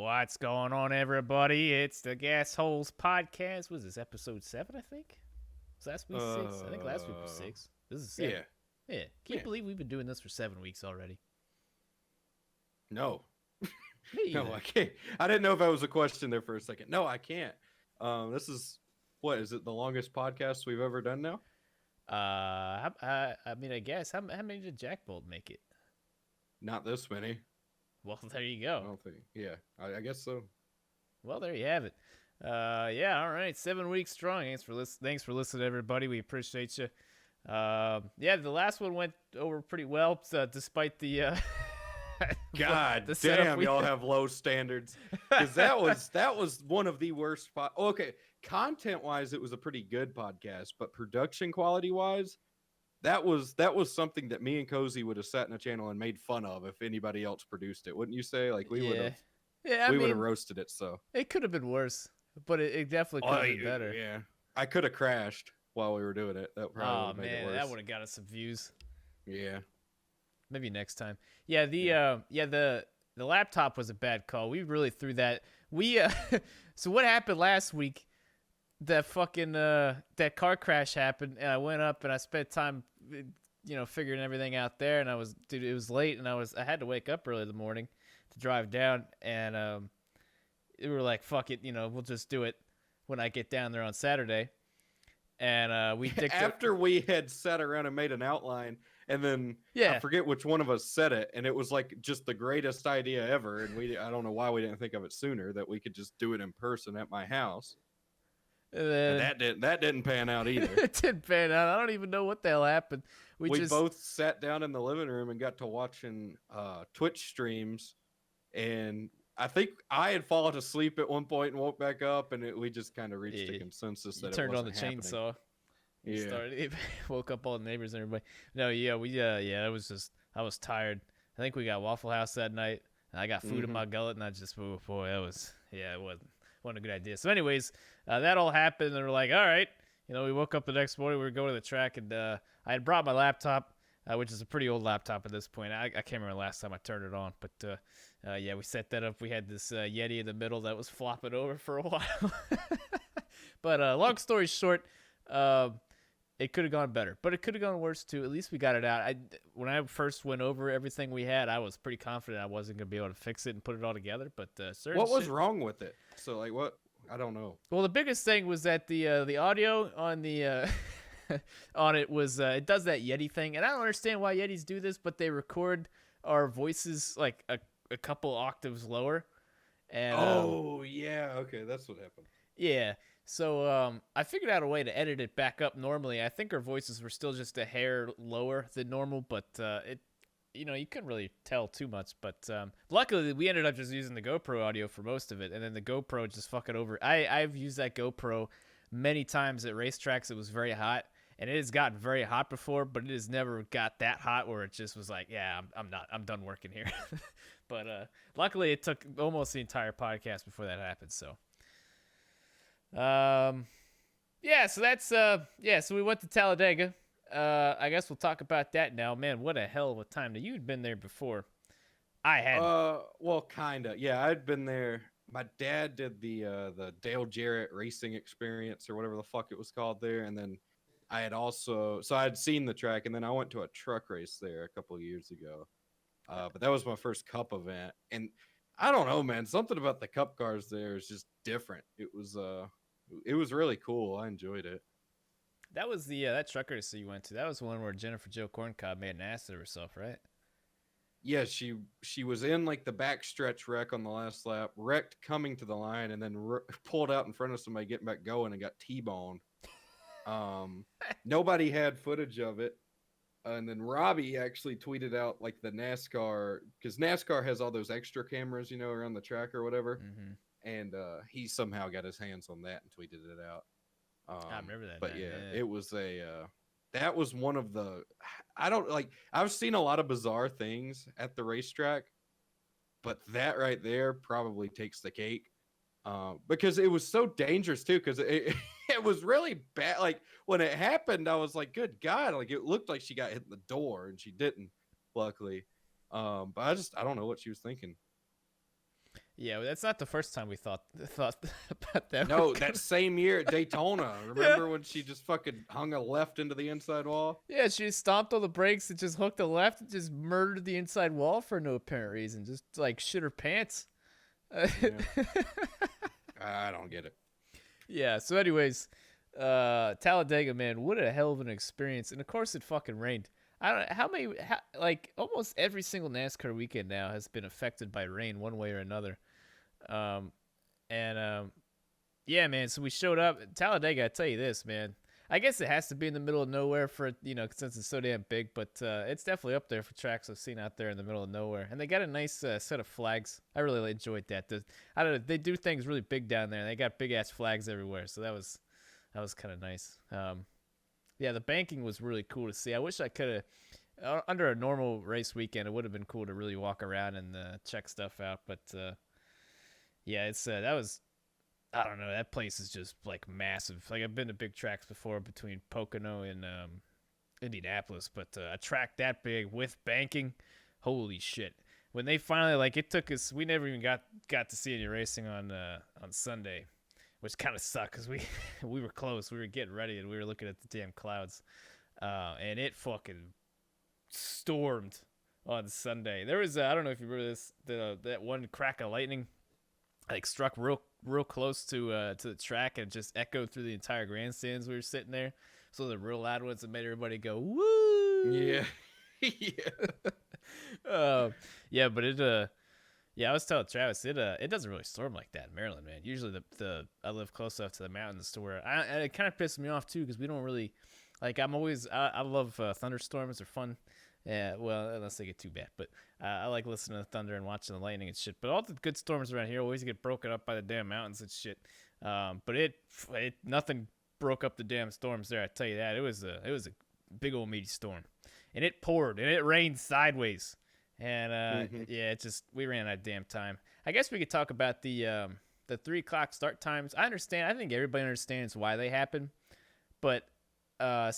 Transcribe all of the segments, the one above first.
What's going on, everybody? It's the Gas Holes Podcast. Was this episode 7, I think? Was last week 6? I think last week was 6. This is 7. Yeah. Can you believe we've been doing this for 7 weeks already? No. No, I can't. I didn't know if that was a question there for a second. No, I can't. This is, what, is it the longest podcast we've ever done now? I mean, I guess. How many did Jack Bolt make it? Not this many. Well, there you I go. don't think. Yeah, I guess so. Well, there you have it. Yeah, all right. 7 weeks strong. Thanks for listening, everybody. We appreciate you. Yeah, the last one went over pretty well, despite the God the damn, y'all have low standards. Because that was one of the worst. Okay, content-wise, it was a pretty good podcast, but production quality-wise, that was something that me and Cozy would have sat in a channel and made fun of if anybody else produced it, wouldn't you say? Like we would have. Yeah, we would have roasted it. So it could have been worse, but it definitely could have been better. Yeah, I could have crashed while we were doing it. That probably would have made it worse. That would have got us some views. Yeah, maybe next time. Yeah, the laptop was a bad call. We really threw that. So what happened last week? That fucking that car crash happened, and I went up and I spent time, figuring everything out there. And it was late, and I had to wake up early in the morning to drive down, and we were like, fuck it, we'll just do it when I get down there on Saturday. And we after we had sat around and made an outline, and then I forget which one of us said it, and it was like just the greatest idea ever, and I don't know why we didn't think of it sooner, that we could just do it in person at my house. And that didn't pan out either. It didn't pan out. I don't even know what the hell happened. We both sat down in the living room and got to watching Twitch streams, and I think I had fallen asleep at one point and woke back up, and we just kind of reached a consensus that it turned on the happening. chainsaw. Yeah, woke up all the neighbors and everybody. No, it was just, I was tired. I think we got Waffle House that night, and I got food in my gullet, and I just, it wasn't a good idea. So anyways, that all happened, and we're like, all right, we woke up the next morning, we were going to the track, and I had brought my laptop, which is a pretty old laptop at this point. I can't remember the last time I turned it on, but we set that up. We had this Yeti in the middle that was flopping over for a while. But long story short, it could have gone better, but it could have gone worse too. At least we got it out. When I first went over everything we had, I was pretty confident I wasn't going to be able to fix it and put it all together. But what was wrong with it? So like what? I don't know. Well, the biggest thing was that the audio on the on it was it does that Yeti thing, and I don't understand why Yetis do this, but they record our voices like a couple octaves lower. And okay, that's what happened. Yeah. So I figured out a way to edit it back up normally. I think our voices were still just a hair lower than normal, but you couldn't really tell too much. But luckily, we ended up just using the GoPro audio for most of it, and then the GoPro just fucking over. I've used that GoPro many times at racetracks. It was very hot, and it has gotten very hot before, but it has never got that hot where it just was like, yeah, I'm done working here. But luckily, it took almost the entire podcast before that happened. So. So that's so we went to Talladega. I guess we'll talk about that now. Man, what a hell of a time. Now, you'd been there before. I had. Well, kinda. Yeah, I'd been there. My dad did the Dale Jarrett racing experience or whatever the fuck it was called there, and then I had also I'd seen the track, and then I went to a truck race there a couple of years ago. But that was my first Cup event, and I don't know, man. Something about the Cup cars there is just different. It was really cool. I enjoyed it. That was the that truck race that you went to. That was the one where Jennifer Jo Corncob made an ass of herself, right? Yeah, she was in like the backstretch wreck on the last lap, wrecked coming to the line, and then pulled out in front of somebody getting back going and got T-boned. Nobody had footage of it. And then Robbie actually tweeted out like the NASCAR, because NASCAR has all those extra cameras, around the track or whatever. Mm-hmm. And he somehow got his hands on that and tweeted it out. I remember that. But it was that was one of the, I've seen a lot of bizarre things at the racetrack, but that right there probably takes the cake. Because it was so dangerous too, because it was really bad. Like when it happened, I was like, good God, like it looked like she got hit in the door and she didn't, luckily. But I don't know what she was thinking. Yeah, that's not the first time we thought about that. No, that same year at Daytona. Remember when she just fucking hung a left into the inside wall? Yeah, she stomped on the brakes and just hooked a left and just murdered the inside wall for no apparent reason. Just like shit her pants. Yeah. I don't get it. Yeah. So, anyways, Talladega, man, what a hell of an experience. And of course, it fucking rained. I don't know like almost every single NASCAR weekend now has been affected by rain one way or another. Yeah, man. So we showed up at Talladega. I tell you this, man. I guess it has to be in the middle of nowhere for since it's so damn big. But it's definitely up there for tracks I've seen out there in the middle of nowhere. And they got a nice set of flags. I really enjoyed that. I don't know. They do things really big down there. And they got big ass flags everywhere. So that was kind of nice. Yeah, the banking was really cool to see. I wish I could have, under a normal race weekend, it would have been cool to really walk around and check stuff out. But yeah, it's that was. I don't know. That place is just like massive. Like I've been to big tracks before between Pocono and Indianapolis, but a track that big with banking, holy shit! When they finally it took us. We never even got to see any racing on Sunday, which kind of sucked because we were close. We were getting ready and we were looking at the damn clouds, and it fucking stormed on Sunday. There was I don't know if you remember this that one crack of lightning. Struck real close to the track and just echoed through the entire grandstands. We were sitting there, so the real loud ones that made everybody go woo. Yeah, yeah. But I was telling Travis it doesn't really storm like that in Maryland, man. Usually I live close enough to the mountains to where and it kind of pisses me off too because we don't really I love thunderstorms. They're fun. Yeah, well, unless they get too bad. But I like listening to the thunder and watching the lightning and shit. But all the good storms around here always get broken up by the damn mountains and shit. But it nothing broke up the damn storms there. I tell you that. It was a big old meaty storm, and it poured and it rained sideways. And yeah, we ran out of damn time. I guess we could talk about the 3:00 start times. I understand. I think everybody understands why they happen, but. I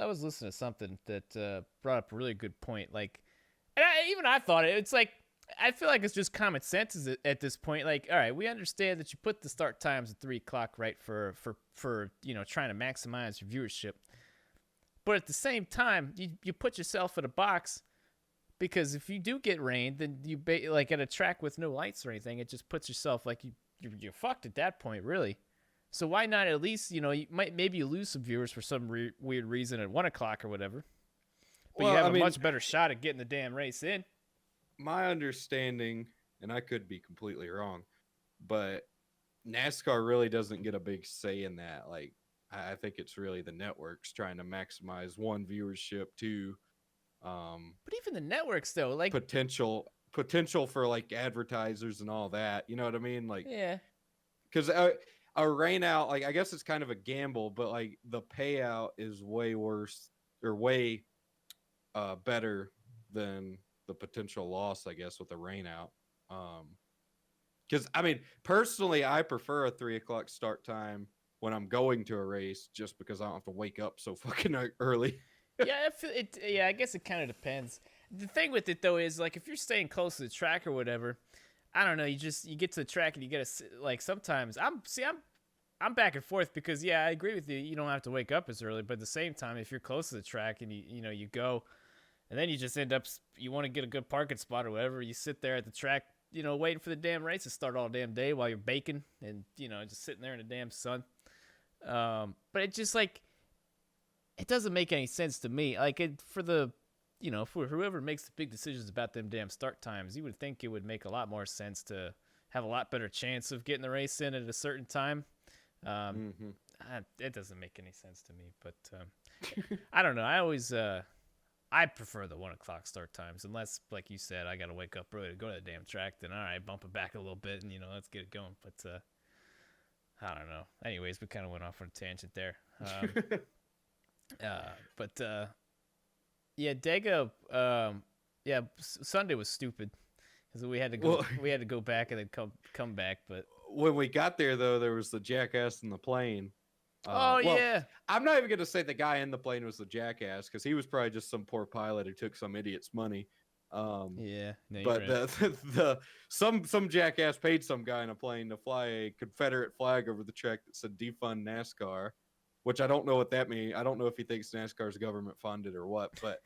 was listening to something that brought up a really good point. I thought it. It's I feel like it's just common sense at this point. All right, we understand that you put the start times at 3:00, right, for trying to maximize your viewership. But at the same time, you put yourself in a box because if you do get rain, then you at a track with no lights or anything, it just puts yourself you're fucked at that point, really. So why not at least, maybe you lose some viewers for some weird reason at 1:00 or whatever. But you have a much better shot at getting the damn race in. My understanding, and I could be completely wrong, but NASCAR really doesn't get a big say in that. I think it's really the networks trying to maximize one viewership, two. But even the networks though, potential for advertisers and all that. You know what I mean? Yeah. Because a rain out, I guess it's kind of a gamble, but the payout is way worse or way better than the potential loss, I guess, with a rain out. Because personally, I prefer a 3:00 start time when I'm going to a race, just because I don't have to wake up so fucking early. Yeah, I guess it kind of depends. The thing with it though is if you're staying close to the track or whatever. I don't know. You get to the track and you get to sometimes I'm back and forth because I agree with you. You don't have to wake up as early, but at the same time, if you're close to the track and you go, and then you just end up you want to get a good parking spot or whatever, you sit there at the track, waiting for the damn race to start all damn day while you're baking and just sitting there in the damn sun. But it just it doesn't make any sense to me. For whoever makes the big decisions about them damn start times, you would think it would make a lot more sense to have a lot better chance of getting the race in at a certain time. It doesn't make any sense to me, but I don't know. I always I prefer the 1:00 start times, unless, like you said, I got to wake up early to go to the damn track. Then all right, bump it back a little bit, and let's get it going. But I don't know. Anyways, we kind of went off on a tangent there. Yeah, Dega. Sunday was stupid because we had to go. We had to go back and then come back. But when we got there, though, there was the jackass in the plane. Yeah. I'm not even gonna say the guy in the plane was the jackass because he was probably just some poor pilot who took some idiot's money. Yeah, no, you're But right. the some jackass paid some guy in a plane to fly a Confederate flag over the track that said defund NASCAR, which I don't know what that means. I don't know if he thinks NASCAR is government funded or what. But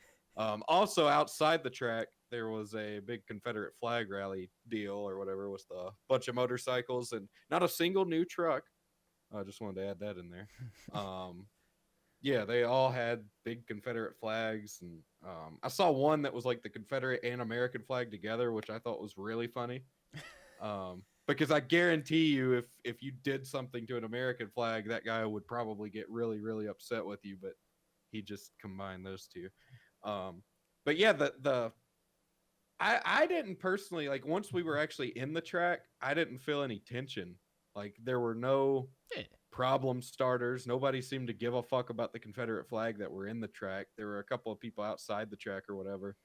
also outside the track there was a big Confederate flag rally deal or whatever, with a bunch of motorcycles and not a single new truck. I just wanted to add that in there. Yeah, they all had big Confederate flags, and I saw one that was like the Confederate and American flag together, which I thought was really funny. Because I guarantee you, if you did something to an American flag, that guy would probably get really, really upset with you. But he just combined those two. But yeah, I didn't personally, like, once we were actually in the track, I didn't feel any tension. Like, there were no Yeah. problem starters. Nobody seemed to give a fuck about the Confederate flag that were in the track. There were a couple of people outside the track or whatever.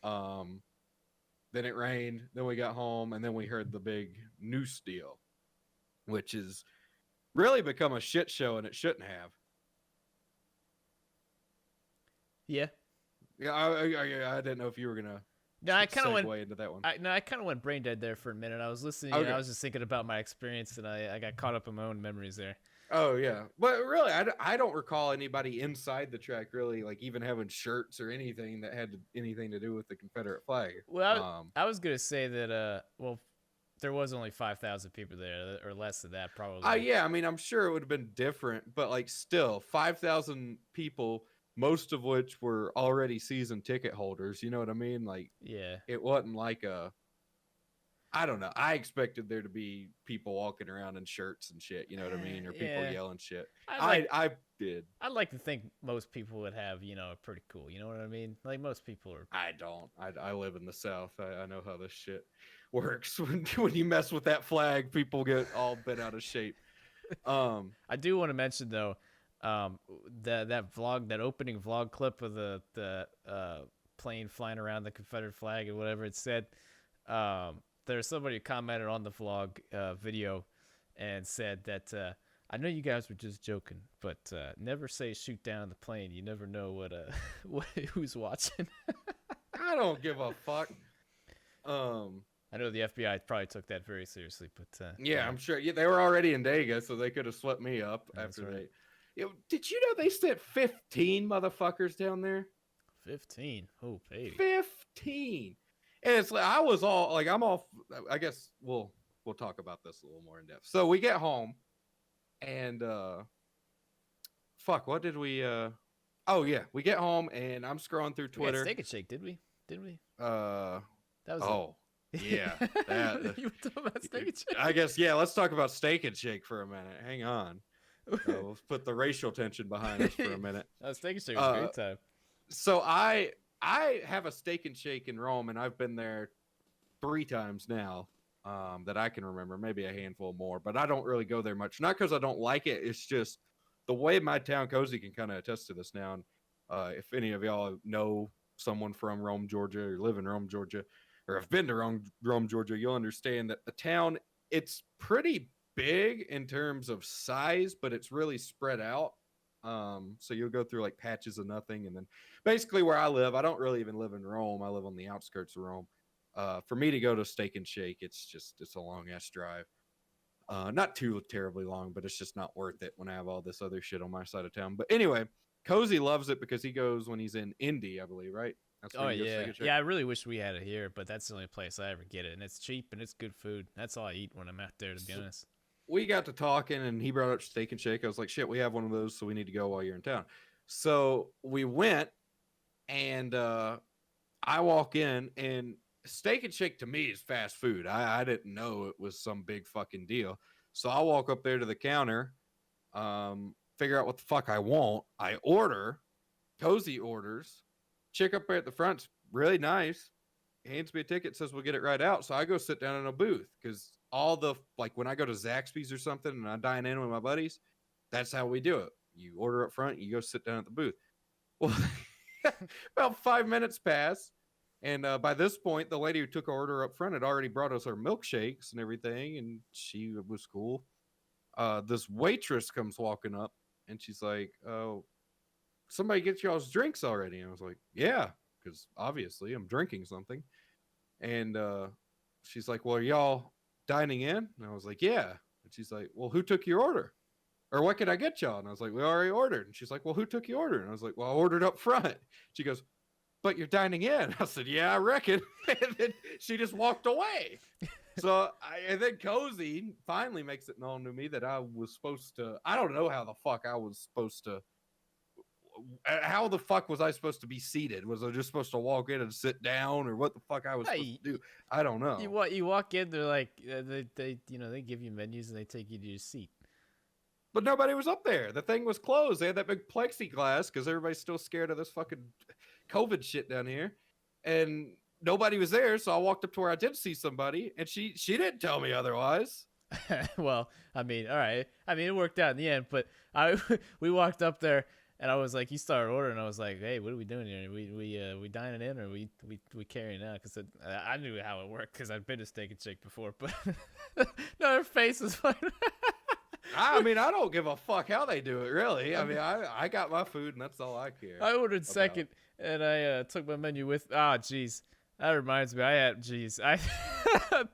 Then it rained. Then we got home, and then we heard the big noose deal, which has really become a shit show, and it shouldn't have. Yeah. Yeah, I didn't know if you were gonna No, I kind of segue went. into that one. I kind of went brain dead there for a minute. I was listening. Okay. And I was just thinking about my experience, and I got caught up in my own memories there. Oh yeah, but really, I don't recall anybody inside the track really, like, even having shirts or anything that had anything to do with the Confederate flag. Well, I was gonna say that. Well, there was only 5,000 people there, or less than that, probably. Yeah, I mean, I'm sure it would have been different, but like, still, 5,000 people, most of which were already season ticket holders. You know what I mean? Like, Yeah. it wasn't like I don't know. I expected there to be people walking around in shirts and shit. You know what I mean? Or people Yeah. yelling shit. I did. I'd like to think most people would have, pretty cool. You know what I mean? Like, most people are. I don't. I live in the South. I know how this shit works. When you mess with that flag, people get all bent out of shape. I do want to mention though, that opening vlog clip of the plane flying around the Confederate flag and whatever it said. There's somebody who commented on the vlog video and said that I know you guys were just joking, but never say shoot down the plane. You never know who's watching. I don't give a fuck. I know the FBI probably took that very seriously, but yeah, I'm sure. Yeah, they were already in Dega, so they could have swept me up after right. they. Did you know they sent 15 motherfuckers down there? 15. Oh, baby. 15. And it's like, I guess we'll talk about this a little more in depth. So we get home, and fuck, what did we? Oh yeah, we get home, and I'm scrolling through Twitter. We had Steak and Shake, did we? That was. Oh. Yeah, you were talking about Steak and Shake. I guess, yeah. Let's talk about Steak and Shake for a minute. Hang on. We'll put the racial tension behind us for a minute. Steak and Shake was a great time. So I have a Steak and Shake in Rome, and I've been there 3 times now that I can remember, maybe a handful more. But I don't really go there much. Not because I don't like it. It's just the way my town, Cozy, can kind of attest to this now. And if any of y'all know someone from Rome, Georgia, or live in Rome, Georgia, or have been to Rome, Georgia, you'll understand that the town, it's pretty big in terms of size, but it's really spread out. So you'll go through like patches of nothing. And then basically where I live, I don't really even live in Rome. I live on the outskirts of Rome. For me to go to Steak and Shake, it's a long ass drive. Not too terribly long, but it's just not worth it when I have all this other shit on my side of town. But anyway, Cozy loves it because he goes when he's in Indy, I believe, right? That's yeah. I really wish we had it here, but that's the only place I ever get it, and it's cheap and it's good food. That's all I eat when I'm out there, to be honest. We got to talking, and he brought up Steak and Shake. I was like, shit, we have one of those, so we need to go while you're in town. So we went, and I walk in, and Steak and Shake to me is fast food. I didn't know it was some big fucking deal. So I walk up there to the counter, figure out what the fuck I want. I order. Cozy orders. Chick up there at the front's really nice. Hands me a ticket, says we'll get it right out. So I go sit down in a booth because all the, like, when I go to Zaxby's or something and I dine in with my buddies, that's how we do it. You order up front, you go sit down at the booth. Well, about 5 minutes pass. And by this point, the lady who took our order up front had already brought us our milkshakes and everything. And she was cool. This waitress comes walking up and she's like, oh, somebody get y'all's drinks already. And I was like, yeah. because obviously I'm drinking something. And she's like, well, are y'all dining in? And I was like, yeah. And she's like, well, who took your order? Or what could I get y'all? And I was like, we already ordered. And she's like, well, who took your order? And I was like, well, I ordered up front. She goes, but you're dining in. I said, yeah, I reckon. And then she just walked away. So and then Cozy finally makes it known to me that I was supposed to, I don't know how the fuck I was supposed to, how the fuck was I supposed to be seated? Was I just supposed to walk in and sit down, or what the fuck I was supposed to do? I don't know. You walk in, they're like, they they give you menus and they take you to your seat. But nobody was up there. The thing was closed. They had that big plexiglass because everybody's still scared of this fucking COVID shit down here. And nobody was there, so I walked up to where I did see somebody, and she didn't tell me otherwise. Well, I mean, all right. I mean, it worked out in the end, but we walked up there, and I was like, you started ordering. I was like, hey, what are we doing here? We dining in, or we carrying out? Because I knew how it worked because I'd been to Steak and Shake before, but no, her face was like. I mean, I don't give a fuck how they do it, really. I mean, I got my food, and that's all I care. I ordered second, and I took my menu with. Jeez, that reminds me. I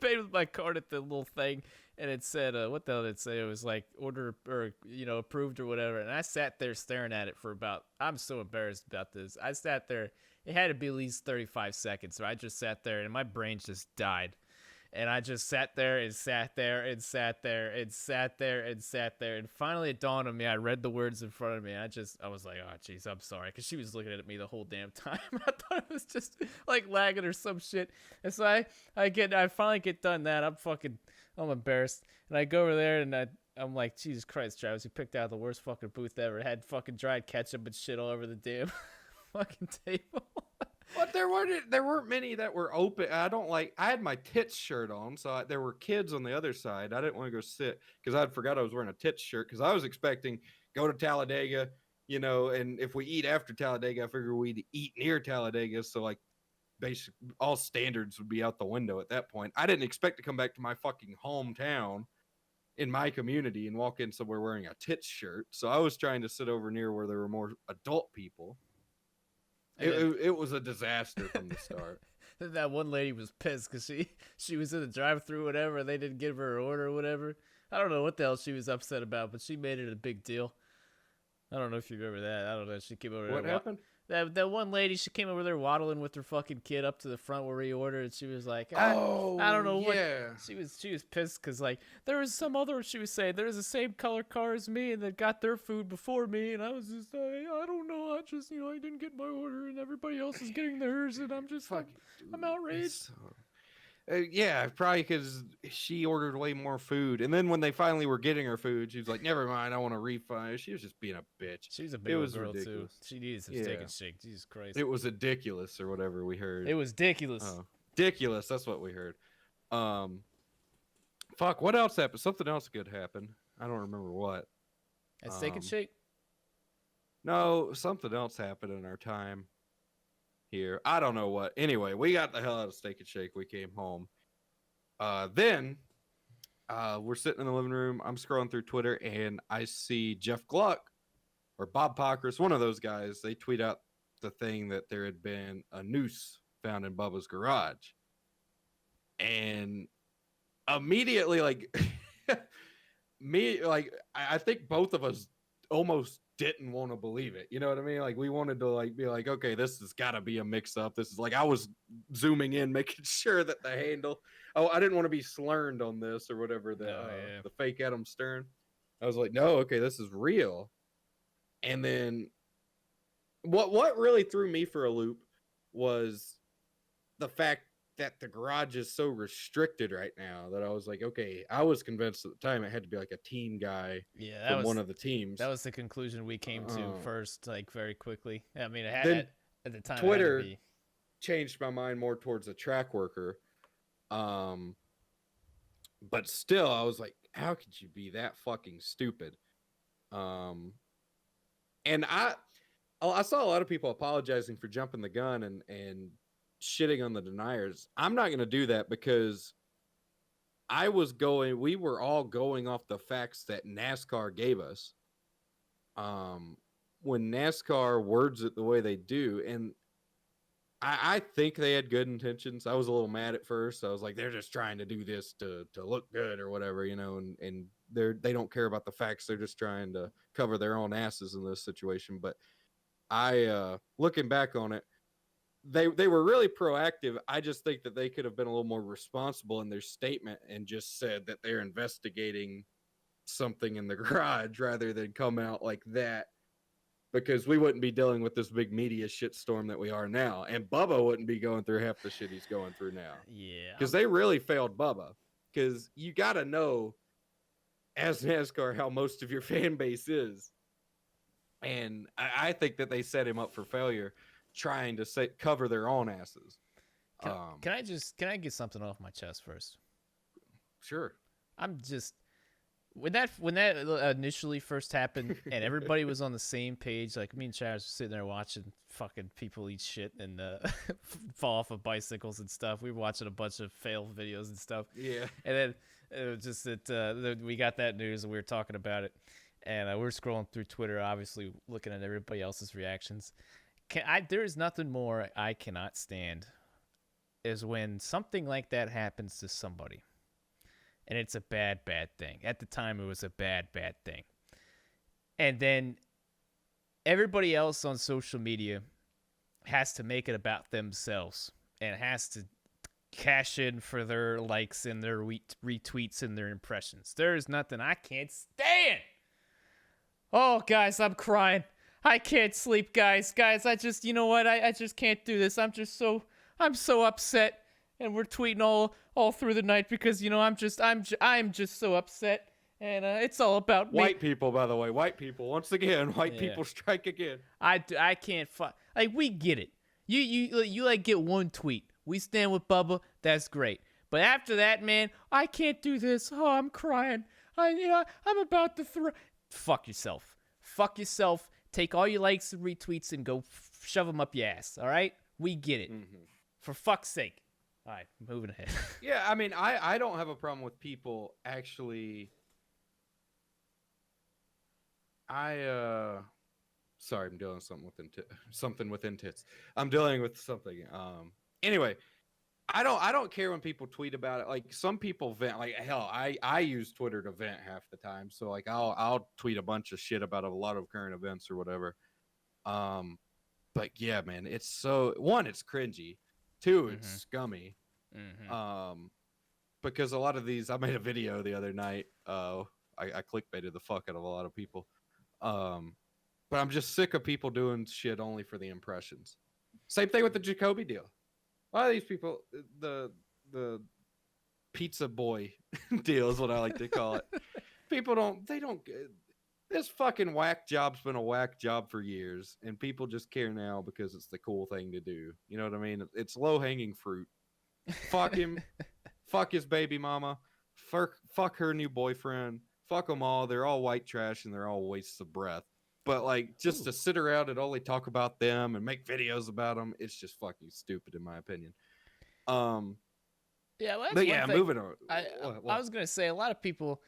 paid with my card at the little thing, and it said, what the hell did it say? It was like order or approved or whatever. And I sat there staring at it for about. I'm so embarrassed about this. I sat there. It had to be at least 35 seconds. So I just sat there, and my brain just died. And I just sat there and sat there and sat there and sat there and sat there. And finally it dawned on me. I read the words in front of me. I was like, oh, jeez, I'm sorry. Because she was looking at me the whole damn time. I thought it was just like lagging or some shit. And so I finally get done that. I'm embarrassed. And I go over there and I'm like, Jesus Christ, Travis, you picked out the worst fucking booth ever. It had fucking dried ketchup and shit all over the damn fucking table. But there weren't many that were open. I had my Tits shirt on, so there were kids on the other side. I didn't want to go sit because I forgot I was wearing a Tits shirt because I was expecting go to Talladega, and if we eat after Talladega, I figure we'd eat near Talladega. So like basic all standards would be out the window at that point. I didn't expect to come back to my fucking hometown in my community and walk in somewhere wearing a Tits shirt. So I was trying to sit over near where there were more adult people. It was a disaster from the start. That one lady was pissed because she was in the drive-thru, whatever. They didn't give her an order or whatever. I don't know what the hell she was upset about, but she made it a big deal. I don't know if you remember that. I don't know. She came over there. What happened? That one lady, she came over there waddling with her fucking kid up to the front where we ordered, and she was like, I don't know what. She was pissed because like there was some other. She was saying there's the same color car as me, and they got their food before me, and I was just I don't know. I just I didn't get my order, and everybody else is getting theirs, and I'm just I'm outraged. Yeah, probably because she ordered way more food. And then when they finally were getting her food, she was like, never mind, I want a refund. She was just being a bitch. She was a big old girl, ridiculous. Too. She needed some Steak and Shake. Jesus Christ. It was ridiculous or whatever we heard. It was ridiculous. Oh, ridiculous. That's what we heard. Fuck, what else happened? Something else good happened. I don't remember what. At Steak and Shake? No, something else happened in our time here. I don't know what. Anyway, we got the hell out of Steak and Shake. We came home. Then we're sitting in the living room. I'm scrolling through Twitter, and I see Jeff Gluck or Bob Pockris, one of those guys. They tweet out the thing that there had been a noose found in Bubba's garage. And immediately, I think both of us almost didn't want to believe it. You know what I mean? Like we wanted to be like, okay, this has got to be a mix up. This is I was zooming in, making sure that the handle. Oh, I didn't want to be slurred on this or whatever the fake Adam Stern. I was like, no, okay, this is real. And then what really threw me for a loop was the fact that the garage is so restricted right now that I was like, okay, I was convinced at the time it had to be like a team guy from one of the teams. That was the conclusion we came to first, very quickly. I mean, then at the time, Twitter changed my mind more towards a track worker. But still, I was like, how could you be that fucking stupid? And I saw a lot of people apologizing for jumping the gun and shitting on the deniers. I'm not going to do that because we were all going off the facts that NASCAR gave us. When NASCAR words it the way they do, and I think they had good intentions. I was a little mad at first. I was like, they're just trying to do this to look good or whatever, you know, and they don't care about the facts. They're just trying to cover their own asses in this situation. But I looking back on it, they were really proactive. I just think that they could have been a little more responsible in their statement and just said that they're investigating something in the garage rather than come out like that, because we wouldn't be dealing with this big media shitstorm that we are now, and Bubba wouldn't be going through half the shit he's going through now. Yeah. Because they really failed Bubba. Because you got to know, as NASCAR, how most of your fan base is. And I think that they set him up for failure trying to cover their own asses. Can I get something off my chest first? Sure. I'm just when that initially first happened and everybody was on the same page, like me and Chaz were sitting there watching fucking people eat shit and fall off of bicycles and stuff. We were watching a bunch of fail videos and stuff. Yeah. And then it was just that we got that news and we were talking about it, and we were scrolling through Twitter, obviously looking at everybody else's reactions. There is nothing more I cannot stand is when something like that happens to somebody. And it's a bad, bad thing. At the time, it was a bad, bad thing. And then everybody else on social media has to make it about themselves and has to cash in for their likes and their retweets and their impressions. There is nothing I can't stand. Oh, guys, I'm crying. I can't sleep, guys. Guys, you know what? I just can't do this. I'm so upset. And we're tweeting all through the night because, you know, I'm just so upset. And it's all about me. White people, by the way. White people. Once again, white people strike again. I can't like, we get it. You like get one tweet. We stand with Bubba. That's great. But after that, man, I can't do this. Oh, I'm crying. I'm about to throw. Fuck yourself. Fuck yourself. Take all your likes and retweets and go shove them up your ass. All right? We get it. Mm-hmm. For fuck's sake. All right, moving ahead. Yeah, I mean, I don't have a problem with people actually. Sorry, I'm dealing with something within tits. I'm dealing with something. Anyway, I don't care when people tweet about it. Like, some people vent. Like, hell, I use Twitter to vent half the time. So like I'll tweet a bunch of shit about a lot of current events or whatever. But yeah, man, it's it's cringy. Two, it's scummy. Mm-hmm. Because a lot of these, I made a video the other night. I clickbaited the fuck out of a lot of people. But I'm just sick of people doing shit only for the impressions. Same thing with the Jacoby deal. A lot of these people, the pizza boy deal is what I like to call it. People don't. This fucking whack job's been a whack job for years, and people just care now because it's the cool thing to do. You know what I mean? It's low-hanging fruit. Fuck him. Fuck his baby mama. Fuck her new boyfriend. Fuck them all. They're all white trash, and they're all wastes of breath. But, like, just to sit around and only talk about them and make videos about them, it's just fucking stupid, in my opinion. Yeah, well, but yeah, moving on. I was going to say, a lot of people...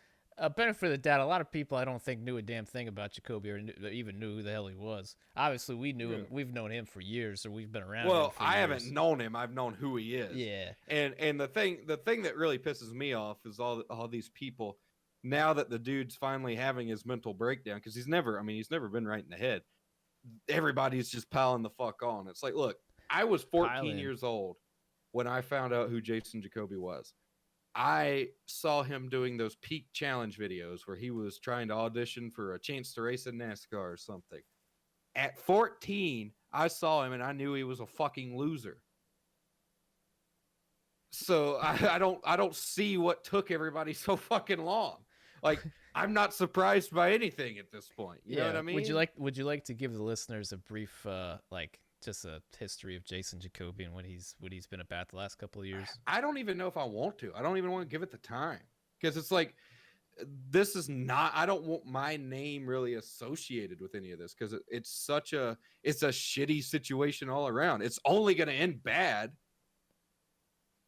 benefit of the doubt, a lot of people I don't think knew a damn thing about Jacoby or even knew who the hell he was. Obviously, we knew him. We've known him for years, or we've been around him for I years. haven't known him. I've known who he is. Yeah. And the thing that really pisses me off is all these people, now that the dude's finally having his mental breakdown, because he's never been right in the head. Everybody's just piling the fuck on. It's like, look, I was 14 years old when I found out who Jason Jacoby was. I saw him doing those peak challenge videos where he was trying to audition for a chance to race in NASCAR or something. At 14, I saw him and I knew he was a fucking loser. So I don't see what took everybody so fucking long. Like, I'm not surprised by anything at this point. You know what I mean? Would you like to give the listeners a brief just a history of Jason Jacoby and what he's been about the last couple of years? I don't even know if I want to. I don't even want to give it the time, because it's like, this is not, I don't want my name really associated with any of this, because it's a shitty situation all around. It's only going to end bad.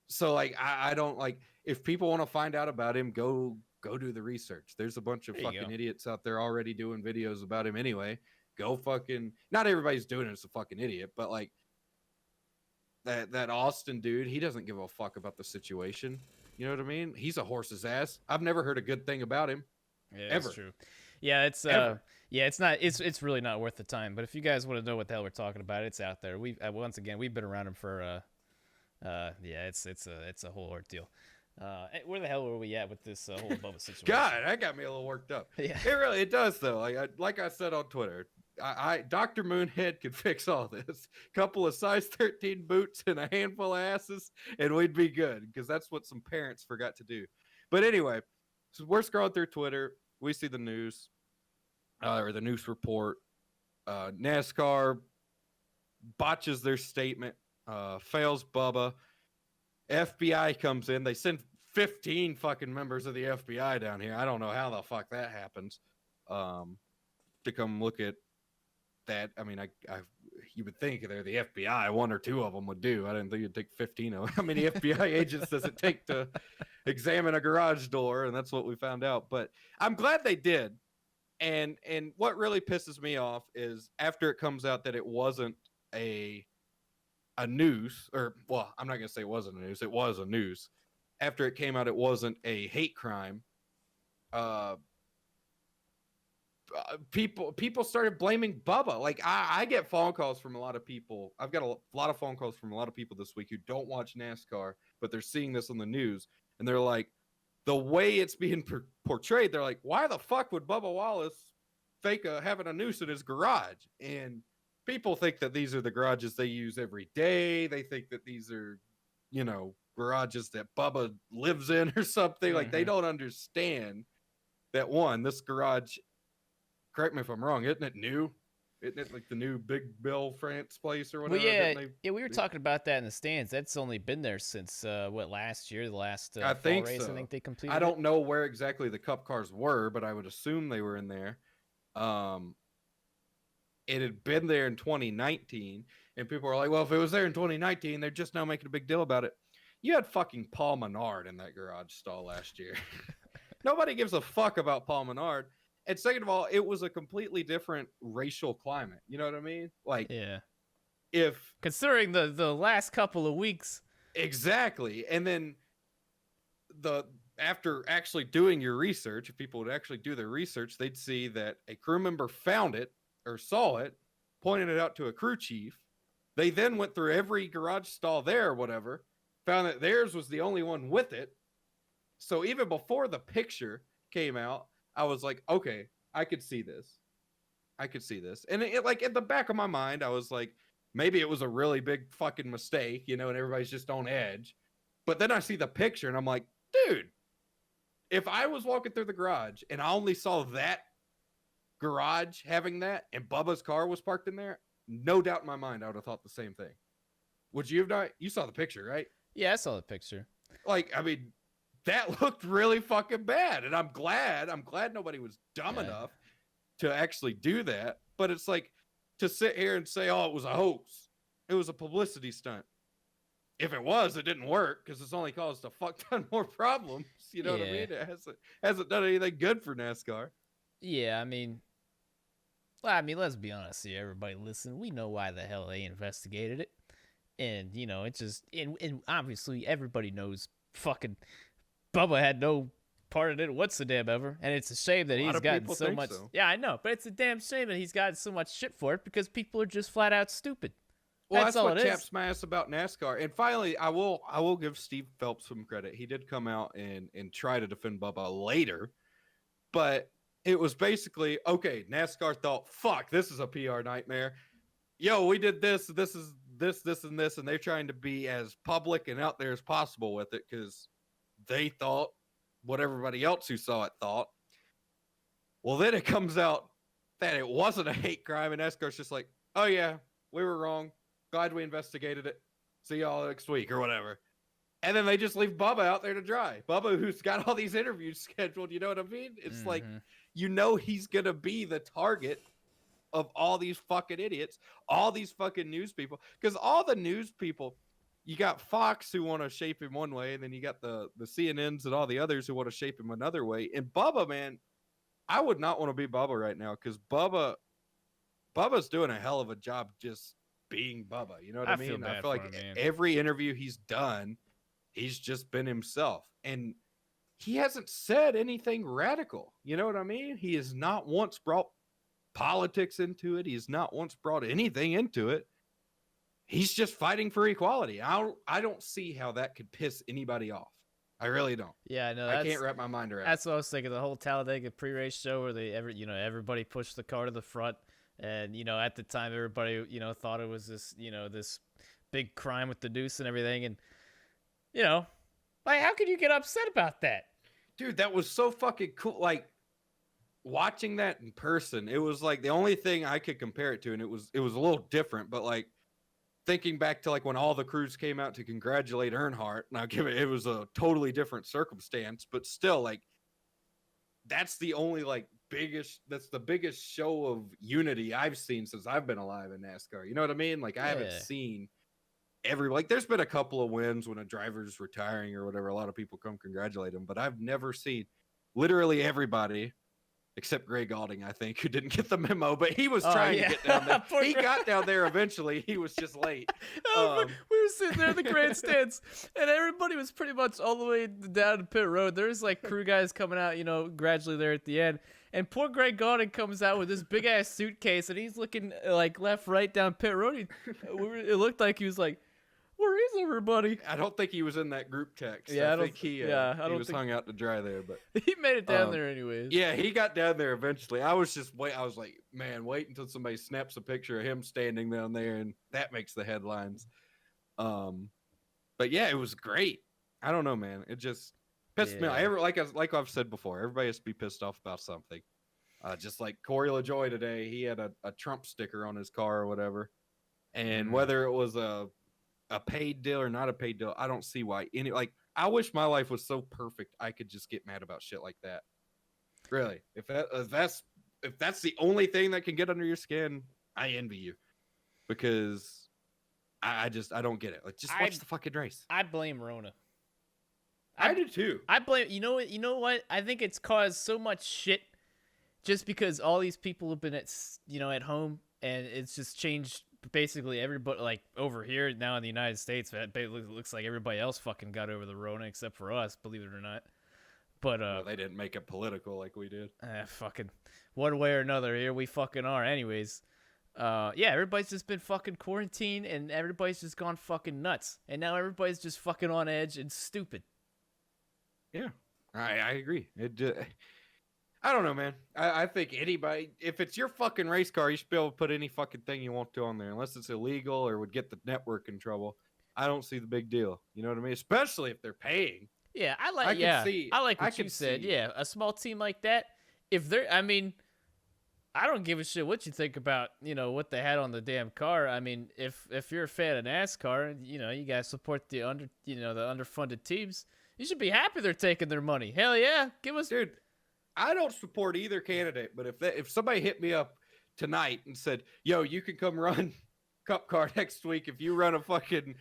So like, I don't like, if people want to find out about him, go do the research. There's a bunch of fucking idiots out there already doing videos about him anyway. Go fucking, not everybody's doing it as a fucking idiot, but like, that Austin dude, he doesn't give a fuck about the situation. You know what I mean? He's a horse's ass. I've never heard a good thing about him. Yeah, ever. that's true. Yeah, it's Ever. yeah, it's really not worth the time. But if you guys want to know what the hell we're talking about, it's out there. We once again we've been around him for yeah, it's a whole ordeal. Where the hell were we at with this whole Bubba situation? God, that got me a little worked up. Yeah. It does though. Like I said on Twitter, Dr. Moonhead could fix all this. Couple of size 13 boots and a handful of asses, and we'd be good, because that's what some parents forgot to do. But anyway, so we're scrolling through Twitter. We see the news, or the news report. NASCAR botches their statement, fails Bubba. FBI comes in. They send 15 fucking members of the FBI down here. I don't know how the fuck that happens. To come look at that. I mean, you would think they're the FBI. One or two of them would do. I didn't think it'd take 15 of them. How many FBI agents does it take to examine a garage door? And that's what we found out. But I'm glad they did. And what really pisses me off is after it comes out that it wasn't a news, or, well, I'm not going to say it wasn't a news. It was a news. After it came out, it wasn't a hate crime. People started blaming Bubba. Like, I get phone calls from a lot of people. I've got a lot of phone calls from a lot of people this week who don't watch NASCAR, but they're seeing this on the news, and they're like, the way it's being portrayed, they're like, why the fuck would Bubba Wallace fake having a noose in his garage? And people think that these are the garages they use every day. They think that these are, garages that Bubba lives in or something. Mm-hmm. Like, they don't understand that, one, this garage, correct me if I'm wrong, isn't it new? Isn't it like the new Big Bill France place or whatever? Well, yeah, we were talking about that in the stands. That's only been there since last year, the last I think fall race. so. I think they completed. I don't know where exactly the Cup cars were, but I would assume they were in there. It had been there in 2019, and people were like, well, if it was there in 2019, they're just now making a big deal about it. You had fucking Paul Menard in that garage stall last year. Nobody gives a fuck about Paul Menard. And second of all, it was a completely different racial climate. You know what I mean? Like, yeah. If considering the last couple of weeks. Exactly. And then after actually doing your research, if people would actually do their research, they'd see that a crew member found it or saw it, pointed it out to a crew chief. They then went through every garage stall there or whatever, found that theirs was the only one with it. So even before the picture came out, I was like, okay, I could see this. And it like in the back of my mind, I was like, maybe it was a really big fucking mistake, and everybody's just on edge. But then I see the picture and I'm like, dude, if I was walking through the garage and I only saw that garage having that and Bubba's car was parked in there, no doubt in my mind, I would have thought the same thing. Would you have not? You saw the picture, right? Yeah, I saw the picture. Like, I mean, that looked really fucking bad. And I'm glad nobody was dumb enough to actually do that. But it's like, to sit here and say, oh, it was a hoax. It was a publicity stunt. If it was, it didn't work, because it's only caused a fuck ton more problems. You know what I mean? It hasn't done anything good for NASCAR. Yeah, I mean, let's be honest here, everybody listen. We know why the hell they investigated it. And, it's just, and obviously everybody knows fucking Bubba had no part in it whatsoever, and it's a shame that he's gotten so much. So. Yeah, I know, but it's a damn shame that he's gotten so much shit for it, because people are just flat out stupid. Well, that's what chaps smash about NASCAR. And finally, I will give Steve Phelps some credit. He did come out and try to defend Bubba later, but it was basically, okay, NASCAR thought, fuck, this is a PR nightmare. Yo, we did this, and this, and they're trying to be as public and out there as possible with it, because they thought what everybody else who saw it thought. Well, then it comes out that it wasn't a hate crime, and NASCAR's just like, oh yeah, we were wrong. Glad we investigated it. See y'all next week or whatever. And then they just leave Bubba out there to dry. Bubba, who's got all these interviews scheduled, you know what I mean? It's like, he's going to be the target of all these fucking idiots, all these fucking news people. Because all the news people, you got Fox who want to shape him one way, and then you got the CNNs and all the others who want to shape him another way. And Bubba, man, I would not want to be Bubba right now, because Bubba's doing a hell of a job just being Bubba. You know what I I mean? feel bad I feel for like him, man. every interview he's done, he's just been himself. And he hasn't said anything radical. You know what I mean? He has not once brought politics into it. He's not once brought anything into it. He's just fighting for equality. I don't see how that could piss anybody off. I really don't. Yeah, I know. I can't wrap my mind around. That's what I was thinking. The whole Talladega pre-race show where everybody pushed the car to the front, and at the time everybody thought it was this this big crime with the deuce and everything, and like how could you get upset about that? Dude, that was so fucking cool. Like watching that in person, it was like the only thing I could compare it to, and it was a little different, but like thinking back to like when all the crews came out to congratulate Earnhardt, now it was a totally different circumstance, but still like that's the only that's the biggest show of unity I've seen since I've been alive in NASCAR. You know what I mean? Like I haven't seen there's been a couple of wins when a driver's retiring or whatever. A lot of people come congratulate him, but I've never seen literally everybody except Greg Galding, I think, who didn't get the memo, but he was trying to get down there. He got down there eventually. He was just late. We were sitting there in the grandstands, and everybody was pretty much all the way down to pit road. There's like crew guys coming out, gradually there at the end. And poor Greg Galding comes out with this big ass suitcase, and he's looking like left, right down pit road. It looked like he was like, "Where is everybody?" I don't think he was in that group text. Yeah, I think he was hung out to dry there, but he made it down there anyways. Yeah, he got down there eventually. I was like, man, wait until somebody snaps a picture of him standing down there, and that makes the headlines. But yeah, it was great. I don't know, man. It just pissed me off. Like I've said before, everybody has to be pissed off about something. Just like Corey LaJoy today, he had a Trump sticker on his car or whatever, and whether it was a paid deal or not a paid deal, I don't see why I wish my life was so perfect I could just get mad about shit like that. Really, if that's the only thing that can get under your skin, I envy you, because I don't get it. Like, just watch the fucking race. I blame Rona. I do too. I blame. You know what? I think it's caused so much shit just because all these people have been at home, and it's just changed. Basically, everybody, like over here now in the United States, it looks like everybody else fucking got over the Rona except for us, believe it or not. But they didn't make it political like we did. Fucking one way or another, here we fucking are. Anyways, everybody's just been fucking quarantined, and everybody's just gone fucking nuts, and now everybody's just fucking on edge and stupid. Yeah, I agree. I don't know, man. I think anybody, if it's your fucking race car, you should be able to put any fucking thing you want to on there, unless it's illegal or would get the network in trouble. I don't see the big deal. You know what I mean? Especially if they're paying. Yeah, I like what you said. Yeah, a small team like that, I don't give a shit what you think about, what they had on the damn car. I mean, if you're a fan of NASCAR, you guys support the underfunded teams. You should be happy they're taking their money. Hell yeah, give us. Dude, I don't support either candidate, but if somebody hit me up tonight and said, "Yo, you can come run Cup car next week if you run a fucking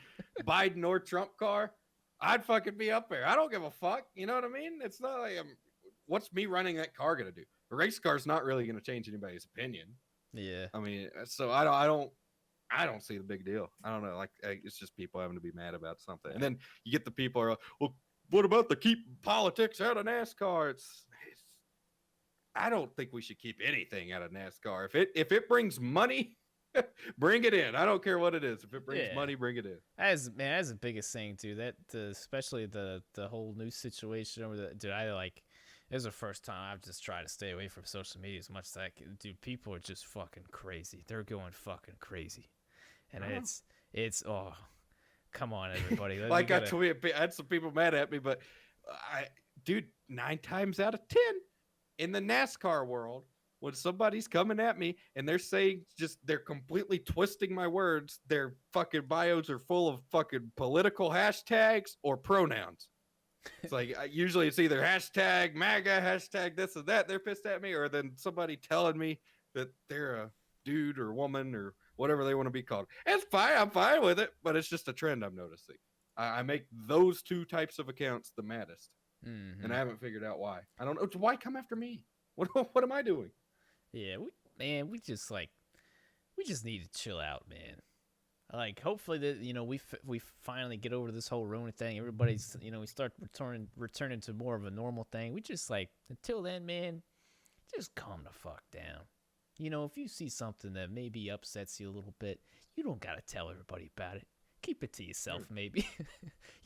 Biden or Trump car," I'd fucking be up there. I don't give a fuck. You know what I mean? It's not like what's me running that car gonna do? A race car's not really gonna change anybody's opinion. Yeah. I mean, so I don't see the big deal. I don't know. Like, it's just people having to be mad about something, and then you get the people who are like, well, what about the keep politics out of NASCAR? I don't think we should keep anything out of NASCAR. If it brings money, bring it in. I don't care what it is. If it brings money, bring it in. That's the biggest thing too. That especially the whole news situation over the dude. This is the first time I've just tried to stay away from social media as much as I can. Dude, people are just fucking crazy. They're going fucking crazy, and it's come on, everybody. I had some people mad at me, but dude, 9 times out of 10. In the NASCAR world, when somebody's coming at me and they're saying they're completely twisting my words, their fucking bios are full of fucking political hashtags or pronouns. It's like, usually it's either hashtag MAGA, hashtag this or that. They're pissed at me, or then somebody telling me that they're a dude or woman or whatever they want to be called. It's fine. I'm fine with it, but it's just a trend I'm noticing. I make those 2 types of accounts the maddest. Mm-hmm. And I haven't figured out why. I don't know. Why come after me? What am I doing? Yeah, we just need to chill out, man. like hopefully that we finally get over this whole Rona thing. Everybody's we start returning to more of a normal thing. We just like until then, man, just calm the fuck down. If you see something that maybe upsets you a little bit, you don't gotta tell everybody about it. Keep it to yourself, maybe.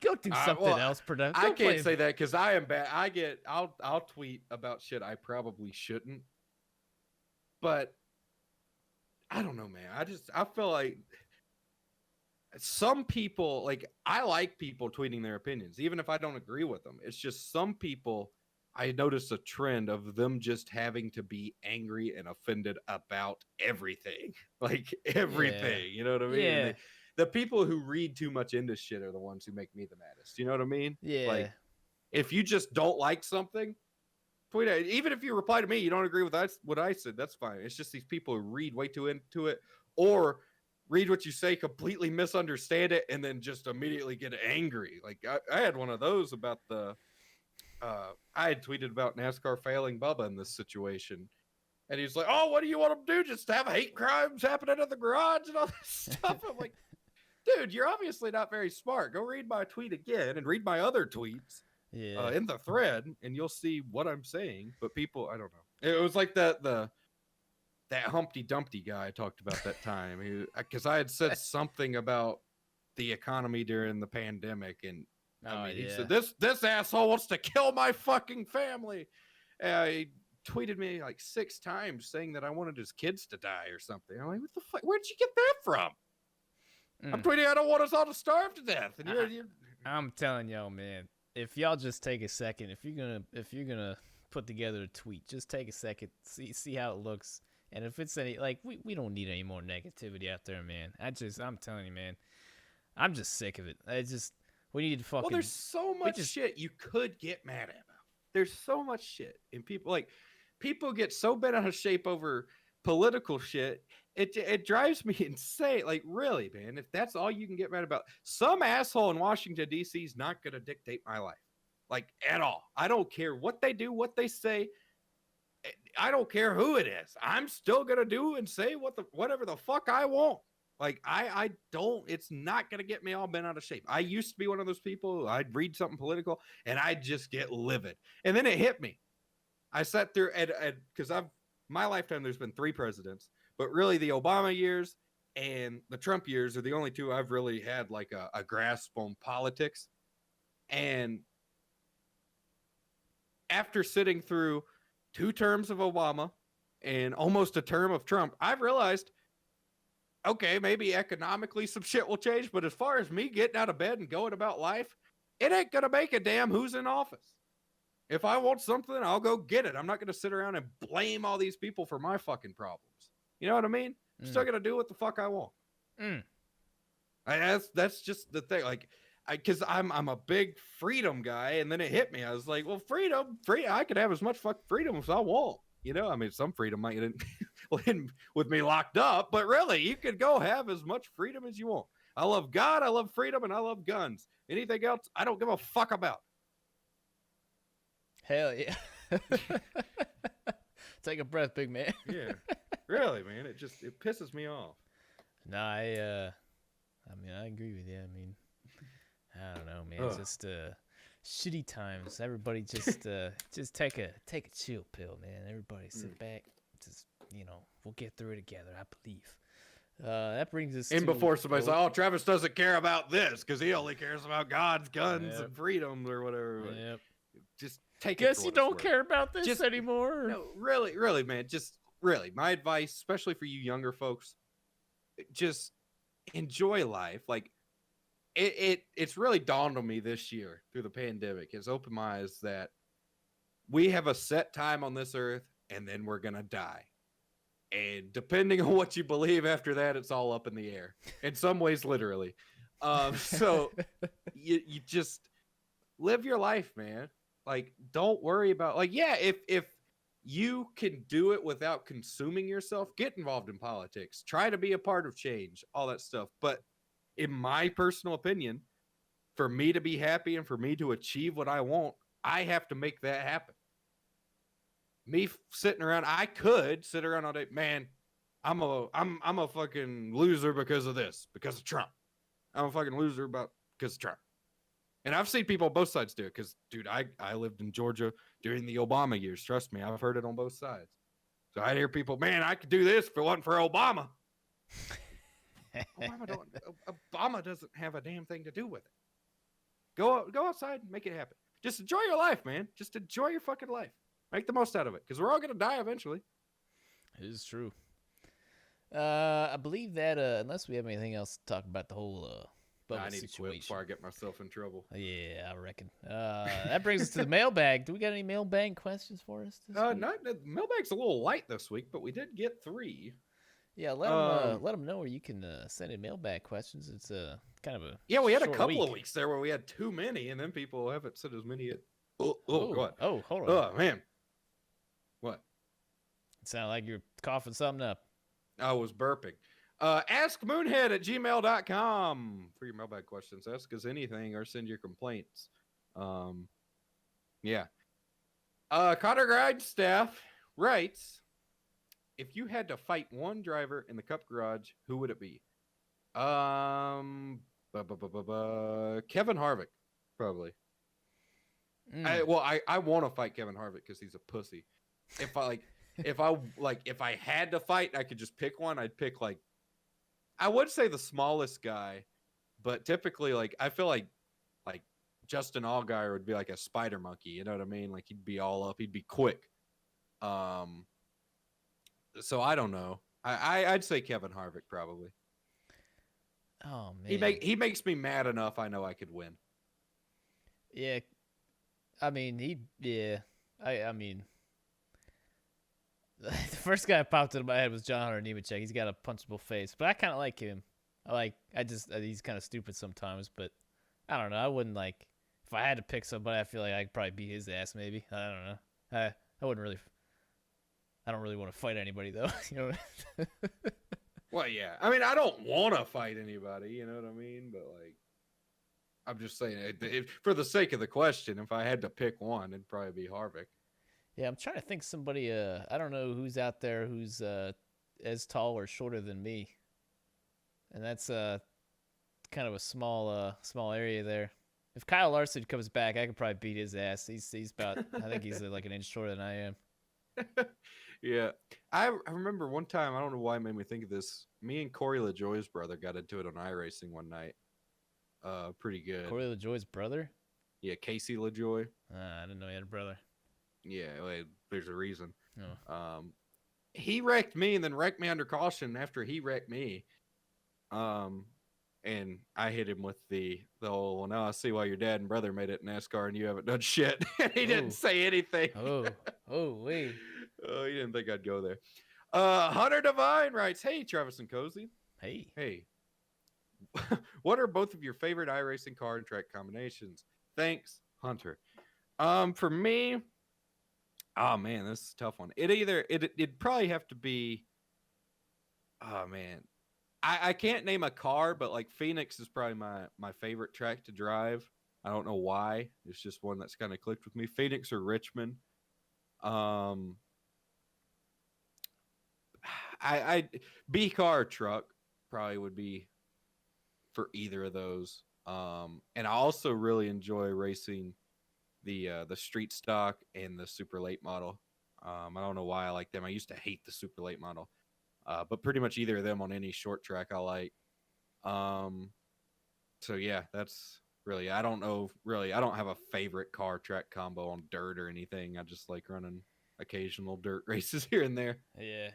Go do something else productive. I can't say that because I am bad. I'll tweet about shit I probably shouldn't, but I don't know, man. I feel like some people, like, I like people tweeting their opinions, even if I don't agree with them. It's just some people, I notice a trend of them just having to be angry and offended about everything. Like, everything. You know what I mean? Yeah. The people who read too much into shit are the ones who make me the maddest. You know what I mean? Yeah. Like, if you just don't like something, tweet it. Even if you reply to me, you don't agree with what I said, that's fine. It's just these people who read way too into it, or read what you say, completely misunderstand it, and then just immediately get angry. Like, I had one of those about I had tweeted about NASCAR failing Bubba in this situation. And he's like, oh, what do you want them to do? Just have hate crimes happening in the garage and all this stuff? I'm like, dude, you're obviously not very smart. Go read my tweet again and read my other tweets in the thread, and you'll see what I'm saying. But people, I don't know. It was like that Humpty Dumpty guy I talked about that time. Because I had said something about the economy during the pandemic, and he said, this asshole wants to kill my fucking family. He tweeted me like 6 times saying that I wanted his kids to die or something. I'm like, what the fuck? Where'd you get that from? I'm tweeting, I don't want us all to starve to death. And you're... I'm telling y'all, man, if y'all just take a second, if you're gonna put together a tweet, just take a second, see how it looks. And if it's any, like, we don't need any more negativity out there, man. I'm telling you, man, I'm just sick of it. We need to fucking. Well, there's so much shit you could get mad at. There's so much shit, and people get so bent out of shape over political shit. It drives me insane. Like, really, man, if that's all you can get mad about, some asshole in Washington D.C. is not gonna dictate my life, like, at all. I don't care what they do, what they say. I don't care who it is. I'm still gonna do and say whatever the fuck I want. Like, I don't, it's not going to get me all bent out of shape. I used to be one of those people. I'd read something political and I'd just get livid. And then it hit me. I sat there because my lifetime, there's been 3 presidents, but really the Obama years and the Trump years are the only 2 I've really had like a grasp on politics. And after sitting through 2 terms of Obama and almost a term of Trump, I've realized, okay, maybe economically some shit will change, but as far as me getting out of bed and going about life, it ain't going to make a damn who's in office. If I want something, I'll go get it. I'm not going to sit around and blame all these people for my fucking problems. You know what I mean? I'm still going to do what the fuck I want. That's just the thing. Like, because I'm a big freedom guy, and then it hit me. I was like, well, freedom, I could have as much fucking freedom as I want. You know, I mean, some freedom might end with me locked up, but really, you could go have as much freedom as you want. I love God, I love freedom, and I love guns. Anything else, I don't give a fuck about. Hell yeah. Take a breath, big man. Yeah, really, man. It pisses me off. No, I agree with you. I mean, I don't know, man. It's just shitty times. Everybody just take a chill pill, man. Everybody sit back. Just, we'll get through it together. I believe. That brings us. And before somebody says, "Oh, Travis doesn't care about this because he only cares about God's guns and freedom or whatever." Yep. Just take. Guess you don't care about this anymore. No, really, man. Just really, my advice, especially for you younger folks, just enjoy life. Like, it's really dawned on me this year through the pandemic. It's opened my eyes that we have a set time on this earth, and then we're gonna die. And depending on what you believe after that, it's all up in the air. In some ways, literally. So you just live your life, man. Like, don't worry about, like, yeah, if you can do it without consuming yourself, get involved in politics. Try to be a part of change, all that stuff. But in my personal opinion, for me to be happy and for me to achieve what I want, I have to make that happen. Me sitting around, I could sit around all day. Man, I'm a fucking loser because of this, because of Trump. I'm a fucking loser because of Trump. And I've seen people on both sides do it because, dude, I lived in Georgia during the Obama years. Trust me, I've heard it on both sides. So I hear people, man, I could do this if it wasn't for Obama. Obama doesn't have a damn thing to do with it. Go outside and make it happen. Just enjoy your life, man. Just enjoy your fucking life. Make the most out of it because we're all going to die eventually. It is true. I believe that unless we have anything else to talk about the whole I need situation. to quit before I get myself in trouble. Yeah, I reckon. That brings us to the mailbag. Do we got any mailbag questions for us this week? Mailbag's a little light this week, but we did get 3. Yeah, let them know where you can send in mailbag questions. It's kind of a we had a short couple week. of weeks there where we had too many, and then people haven't sent as many yet. Go on. Oh, hold on. Oh man, what? It sounded like you're coughing something up. I was burping. AskMoonhead@gmail.com for your mailbag questions. Ask us anything or send your complaints. Yeah. Connor Grindstaff writes, if you had to fight one driver in the Cup Garage, who would it be? Kevin Harvick, probably. I want to fight Kevin Harvick because he's a pussy. If I had to fight, I could just pick one. I'd pick I would say the smallest guy, but typically I feel like Justin Allgaier would be like a spider monkey. You know what I mean? Like he'd be all up. He'd be quick. So I don't know. I'd say Kevin Harvick probably. Oh man, he makes me mad enough. I know I could win. Yeah, I mean I mean. The first guy that popped into my head was John Hunter Nemechek. He's got a punchable face, but I kind of like him. He's kind of stupid sometimes, but I don't know. I wouldn't if I had to pick somebody, I feel like I'd probably beat his ass maybe. I don't know. I don't really want to fight anybody though. You know. Well, yeah. I mean, I don't want to fight anybody. You know what I mean? But I'm just saying, for the sake of the question, if I had to pick one, it'd probably be Harvick. Yeah, I'm trying to think somebody. I don't know who's out there who's as tall or shorter than me, and that's kind of a small area there. If Kyle Larson comes back, I could probably beat his ass. He's about. I think he's like an inch shorter than I am. Yeah, I remember one time. I don't know why it made me think of this. Me and Corey LaJoie's brother got into it on iRacing one night. Pretty good. Corey LaJoie's brother? Yeah, Casey LaJoie. I didn't know he had a brother. Yeah, there's a reason. Oh. He wrecked me and then wrecked me under caution after he wrecked me. And I hit him with the whole, well, now I see why your dad and brother made it in NASCAR and you haven't done shit. He didn't say anything. Wait. Oh, he didn't think I'd go there. Hunter Devine writes, hey, Travis and Cozy. Hey. What are both of your favorite iRacing car and track combinations? Thanks, Hunter. For me, oh man, this is a tough one. It'd probably have to be. Oh man, I can't name a car, but Phoenix is probably my favorite track to drive. I don't know why. It's just one that's kind of clicked with me. Phoenix or Richmond. I B car or truck probably would be for either of those. And I also really enjoy racing the street stock and the super late model. I don't know why I like them. I used to hate the super late model, but pretty much either of them on any short track I like. So yeah, that's really, I don't know, really, I don't have a favorite car track combo on dirt or anything. I just like running occasional dirt races here and there. Yeah,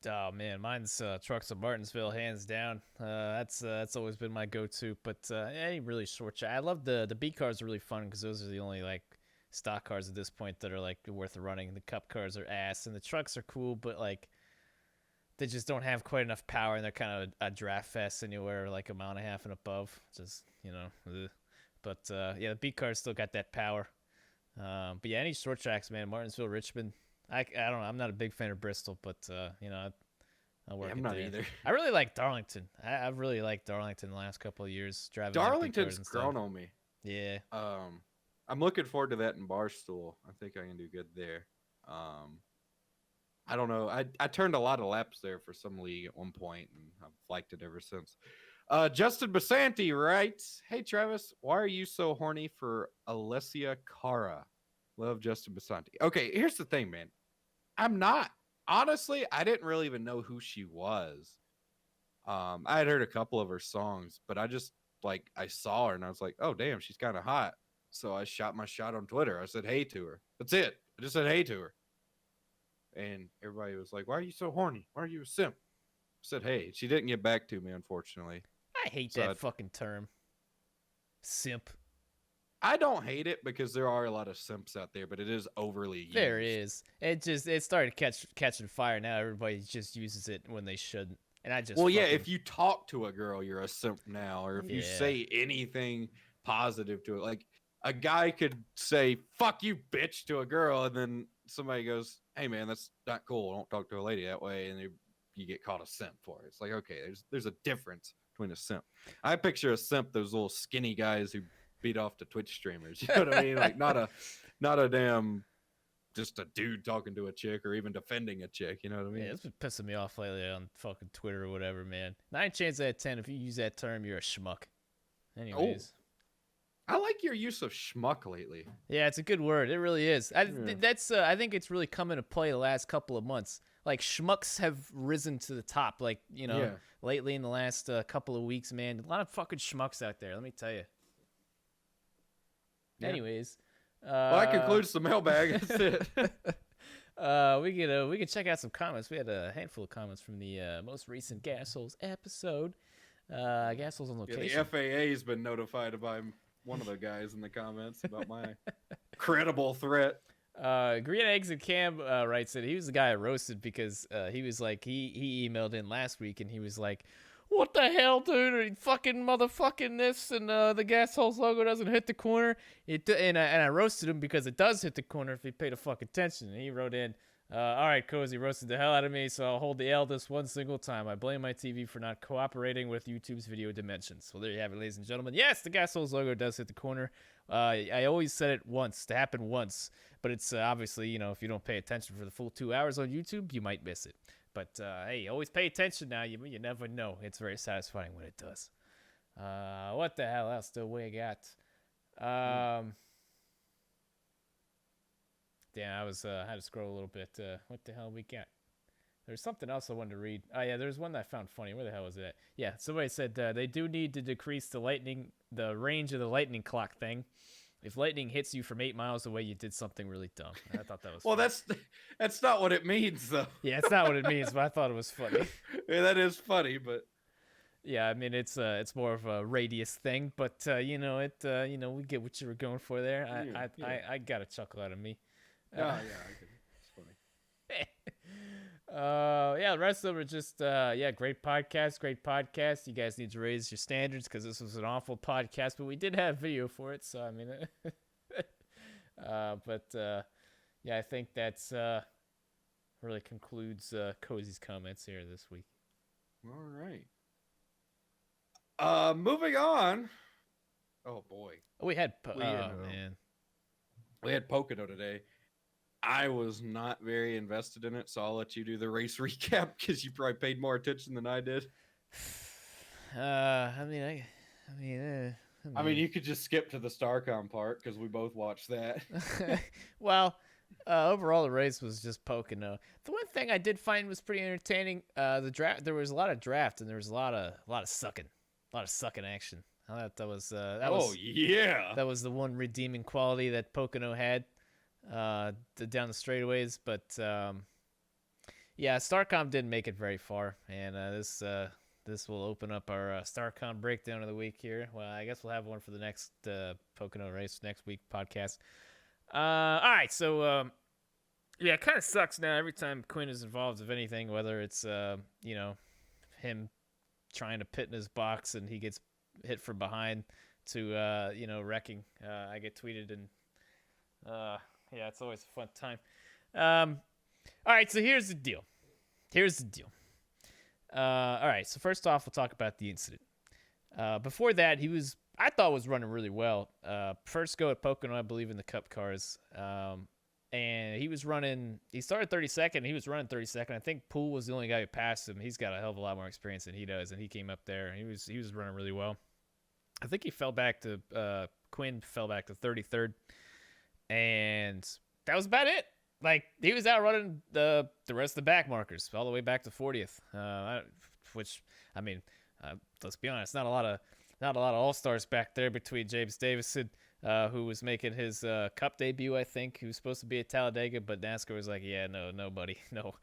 oh man, mine's trucks of Martinsville, hands down. That's always been my go-to. But any really short track, I love the B cars are really fun because those are the only stock cars at this point that are worth running. The Cup cars are ass, and the trucks are cool, but they just don't have quite enough power, and they're kind of a draft fest anywhere a mile and a half and above. Just but yeah, the B cars still got that power. But yeah, any short tracks, man. Martinsville, Richmond. I don't know. I'm not a big fan of Bristol, but I'll work. I'm not either. I really like Darlington. I've really liked Darlington the last couple of years. Driving Darlington's grown on me. Yeah. I'm looking forward to that in Barstool. I think I can do good there. I don't know. I turned a lot of laps there for some league at one point, and I've liked it ever since. Justin Basanti writes, "Hey Travis, why are you so horny for Alessia Cara? Love Justin Basanti." Okay, here's the thing, man. I'm not. Honestly, I didn't really even know who she was. I had heard a couple of her songs, but I just like I saw her and I was like, "Oh damn, she's kind of hot." So I shot my shot on Twitter. I said hey to her. That's it. I just said hey to her. And everybody was like, "Why are you so horny? Why are you a simp?" I said hey. She didn't get back to me, unfortunately. I hate that fucking term. Simp. I don't hate it because there are a lot of simps out there, but it is overly used. There is. It started catching fire now. Everybody just uses it when they shouldn't. And I just if you talk to a girl, you're a simp now, or if you say anything positive to it, like a guy could say "fuck you, bitch" to a girl, and then somebody goes, "Hey man, that's not cool. Don't talk to a lady that way," and you get called a simp for it. It's like, okay, there's a difference between a simp. I picture a simp, those little skinny guys who beat off to Twitch streamers. You know what I mean? Like not a damn just a dude talking to a chick or even defending a chick. You know what I mean? Yeah, it's been pissing me off lately on fucking Twitter or whatever, man. 9 chances out of 10, if you use that term, you're a schmuck. Anyways. I like your use of schmuck lately. Yeah, it's a good word. It really is. I think it's really come into play the last couple of months. Like, schmucks have risen to the top. Like, lately in the last couple of weeks, man. A lot of fucking schmucks out there, let me tell you. Yeah. Anyways. Well, that concludes the mailbag. That's it. We could check out some comments. We had a handful of comments from the most recent Gas Holes episode. Gas Holes on location. Yeah, the FAA has been notified by one of the guys in the comments about my credible threat. Green Eggs and Cam writes that he was the guy I roasted because he was like he emailed in last week and he was like, "What the hell, dude? Fucking motherfucking this, and the Gas Holes logo doesn't hit the corner." And I roasted him because it does hit the corner if he paid a fucking attention. And he wrote in, "All right, Cozy roasted the hell out of me, so I'll hold the L this one single time. I blame my TV for not cooperating with YouTube's video dimensions." Well, there you have it, ladies and gentlemen. Yes, the Gas Holes logo does hit the corner. I always said it once, to happen once, but it's obviously, if you don't pay attention for the full 2 hours on YouTube, you might miss it. But, hey, always pay attention now. You never know. It's very satisfying when it does. What the hell else do we got? Damn, I had to scroll a little bit. What the hell we got? There's something else I wanted to read. Oh, yeah, there's one that I found funny. Where the hell was it at? Yeah, somebody said they do need to decrease the range of the lightning clock thing. If lightning hits you from 8 miles away, you did something really dumb. I thought that was well, funny. that's not what it means, though. Yeah, it's not what it means, but I thought it was funny. Yeah, that is funny, but yeah, I mean it's more of a radius thing, but we get what you were going for there. I got a chuckle out of me. Yeah, it's funny. Yeah, the rest of them are just great podcast. You guys need to raise your standards because this was an awful podcast, but we did have video for it, so I mean I think that's really concludes Cozy's comments here this week. All right. Moving on. Oh boy. We had man. We had Pocono today. I was not very invested in it, so I'll let you do the race recap because you probably paid more attention than I did. I mean, you could just skip to the StarCom part because we both watched that. Well, overall the race was just Pocono. The one thing I did find was pretty entertaining. The draft. There was a lot of draft, and there was a lot of sucking action. I thought that was that was the one redeeming quality that Pocono had. Down the straightaways, but StarCom didn't make it very far, and this will open up our StarCom breakdown of the week here. Well, I guess we'll have one for the next Pocono race next week podcast. All right, so it kind of sucks now every time Quinn is involved with anything, whether it's him trying to pit in his box and he gets hit from behind to wrecking. I get tweeted and it's always a fun time. All right, so here's the deal. All right, so first off, we'll talk about the incident. Before that, I thought was running really well. First go at Pocono, I believe, in the Cup cars. and he started 32nd. He was running 32nd. I think Poole was the only guy who passed him. He's got a hell of a lot more experience than he does, and he came up there. And he was running really well. I think he fell back to Quinn fell back to 33rd, and that was about it. Like, he was outrunning the rest of the back markers all the way back to 40th, which, I mean, let's be honest, not a lot of all-stars back there between James Davison, who was making his Cup debut, I think. He was supposed to be at Talladega, but NASCAR was like, yeah, no, buddy, no.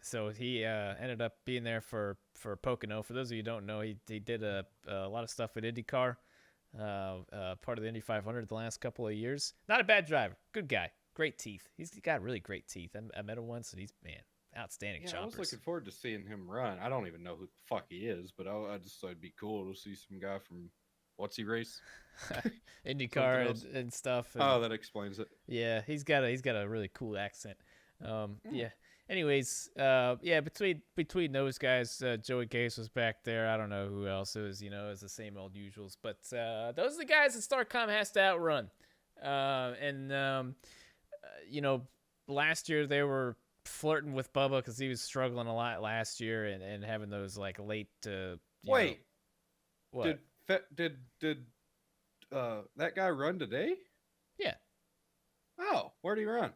So he ended up being there for Pocono. For those of you who don't know, he did a lot of stuff with IndyCar, part of the Indy 500 the last couple of years. Not a bad driver. Good guy. Great teeth. He's got really great teeth. I met him once, and he's, man, outstanding choppers. I was looking forward to seeing him run. I don't even know who the fuck he is, but I just thought it'd be cool to see some guy from, what's he race? IndyCar and stuff. And, oh, that explains it. Yeah, he's got a really cool accent. Yeah. Anyways, between those guys, Joey Case was back there. I don't know who else. It was, it was the same old usuals. But those are the guys that StarCom has to outrun. Last year they were flirting with Bubba because he was struggling a lot last year and having those like late. Wait, what did that guy run today? Yeah. Oh, where'd he run?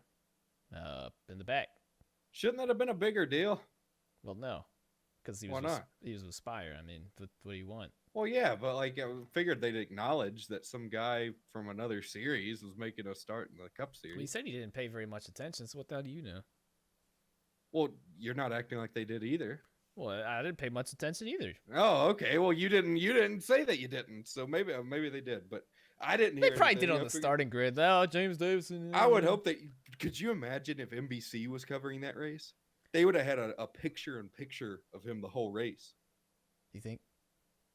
In the back. Shouldn't that have been a bigger deal? Well, no, because he was with Spire. I mean, what do you want? Well, yeah, but like I figured they'd acknowledge that some guy from another series was making a start in the Cup Series. Well, he said he didn't pay very much attention, so what the hell do you know? Well, you're not acting like they did either. Well, I didn't pay much attention either. Oh, okay. Well, you didn't say that you didn't, so maybe they did, but I didn't hear. They probably did on the starting grid. Oh, James Davison. I would hope that. Could you imagine if NBC was covering that race? They would have had a picture-in-picture of him the whole race. You think?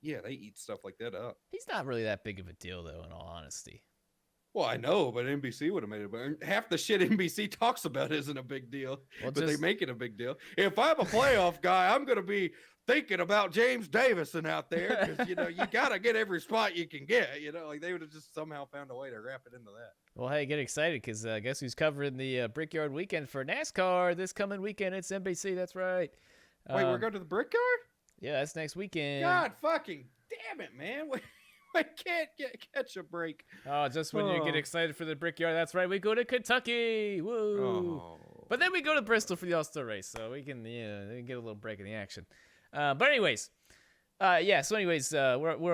Yeah, they eat stuff like that up. He's not really that big of a deal, though, in all honesty. Well, I know, but NBC would have made it. But half the shit NBC talks about isn't a big deal, but they make it a big deal. If I'm a playoff guy, I'm going to be thinking about James Davison out there because, you got to get every spot you can get. Like they would have just somehow found a way to wrap it into that. Well, hey, get excited because guess who's covering the Brickyard weekend for NASCAR this coming weekend? It's NBC. That's right. Wait, we're going to the Brickyard? Yeah, that's next weekend. God fucking damn it, man. I can't catch a break. Oh, just when you get excited for the Brickyard. That's right. We go to Kentucky. Woo. Oh. But then we go to Bristol for the All-Star race, so we can get a little break in the action. But anyways, where I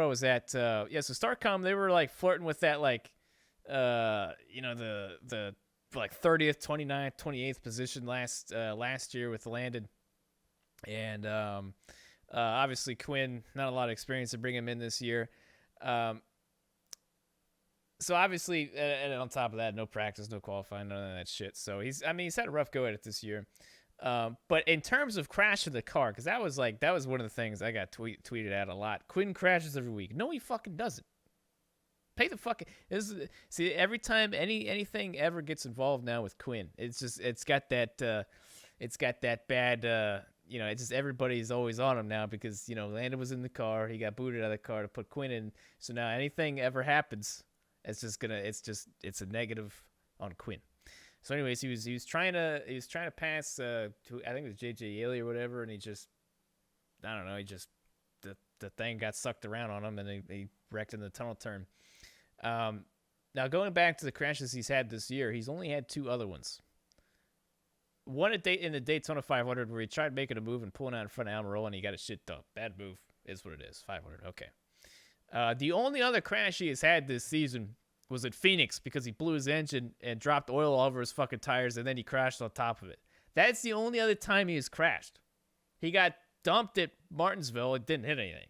was at, so StarCom, they were like flirting with that, like, the like 30th, 29th, 28th position last year with Landon. And obviously Quinn, not a lot of experience to bring him in this year. So obviously, and on top of that, no practice, no qualifying, none of that shit. So he's had a rough go at it this year. But in terms of crashing the car, because that was one of the things I got tweeted at a lot. Quinn crashes every week. No, he fucking doesn't. Pay the fucking. See, every time anything ever gets involved now with Quinn, it's got that bad. It's just everybody's always on him now because Landon was in the car. He got booted out of the car to put Quinn in. So now anything ever happens, it's a negative on Quinn. So anyways, he was trying to pass to, I think it was JJ Yaley or whatever, and the thing got sucked around on him and he wrecked in the tunnel turn. Now going back to the crashes he's had this year, he's only had two other ones. One in the Daytona 500 where he tried making a move and pulling out in front of Almirola and he got his shit dumped. Bad move is what it is. 500. Okay. The only other crash he has had this season was at Phoenix because he blew his engine and dropped oil all over his fucking tires and then he crashed on top of it. That's the only other time he has crashed. He got dumped at Martinsville and didn't hit anything.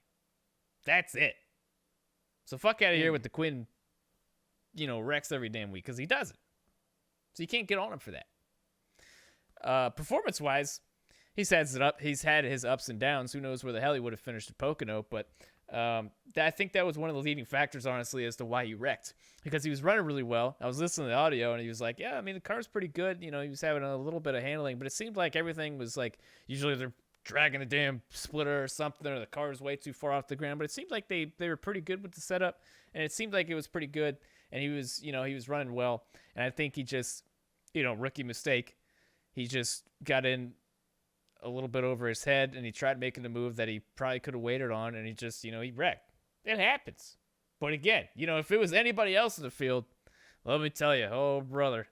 That's it. So fuck out of here with the Quinn, wrecks every damn week because he doesn't. So you can't get on him for that. Performance-wise, he's had his ups and downs. Who knows where the hell he would have finished at Pocono, but I think that was one of the leading factors, honestly, as to why he wrecked. Because he was running really well. I was listening to the audio, and he was like, yeah, I mean, the car's pretty good. He was having a little bit of handling, but it seemed like everything was like, usually they're dragging a damn splitter or something, or the car's way too far off the ground. But it seemed like they were pretty good with the setup, and it seemed like it was pretty good. And he was running well. And I think he just rookie mistake. He just got in a little bit over his head, and he tried making the move that he probably could have waited on, and he just, he wrecked. It happens. But again, if it was anybody else in the field, let me tell you, oh, brother.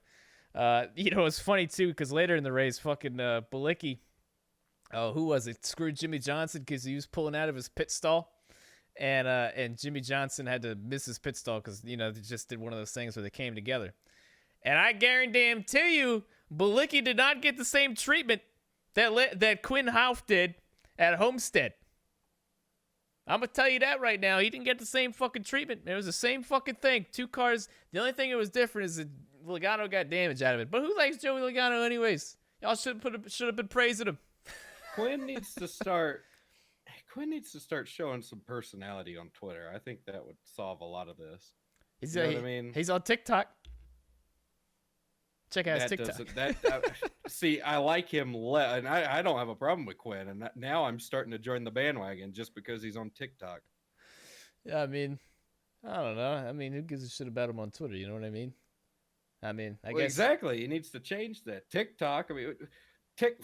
It's funny, too, because later in the race, fucking Bilicki, who was it? Screwed Jimmy Johnson because he was pulling out of his pit stall. And Jimmy Johnson had to miss his pit stall because, they just did one of those things where they came together. And I guarantee you, Bilicki did not get the same treatment that Quinn Houff did at Homestead. I'm going to tell you that right now. He didn't get the same fucking treatment. It was the same fucking thing. Two cars. The only thing that was different is that Logano got damage out of it. But who likes Joey Logano anyways? Y'all should have been praising him. Quinn needs to start showing some personality on Twitter. I think that would solve a lot of this. You know what I mean? He's on TikTok. Check out his TikTok. See, I like him, and I don't have a problem with Quinn. And now I'm starting to join the bandwagon just because he's on TikTok. Yeah, I mean, I don't know. I mean, who gives a shit about him on Twitter? You know what I mean? I guess exactly. He needs to change that. TikTok. I mean,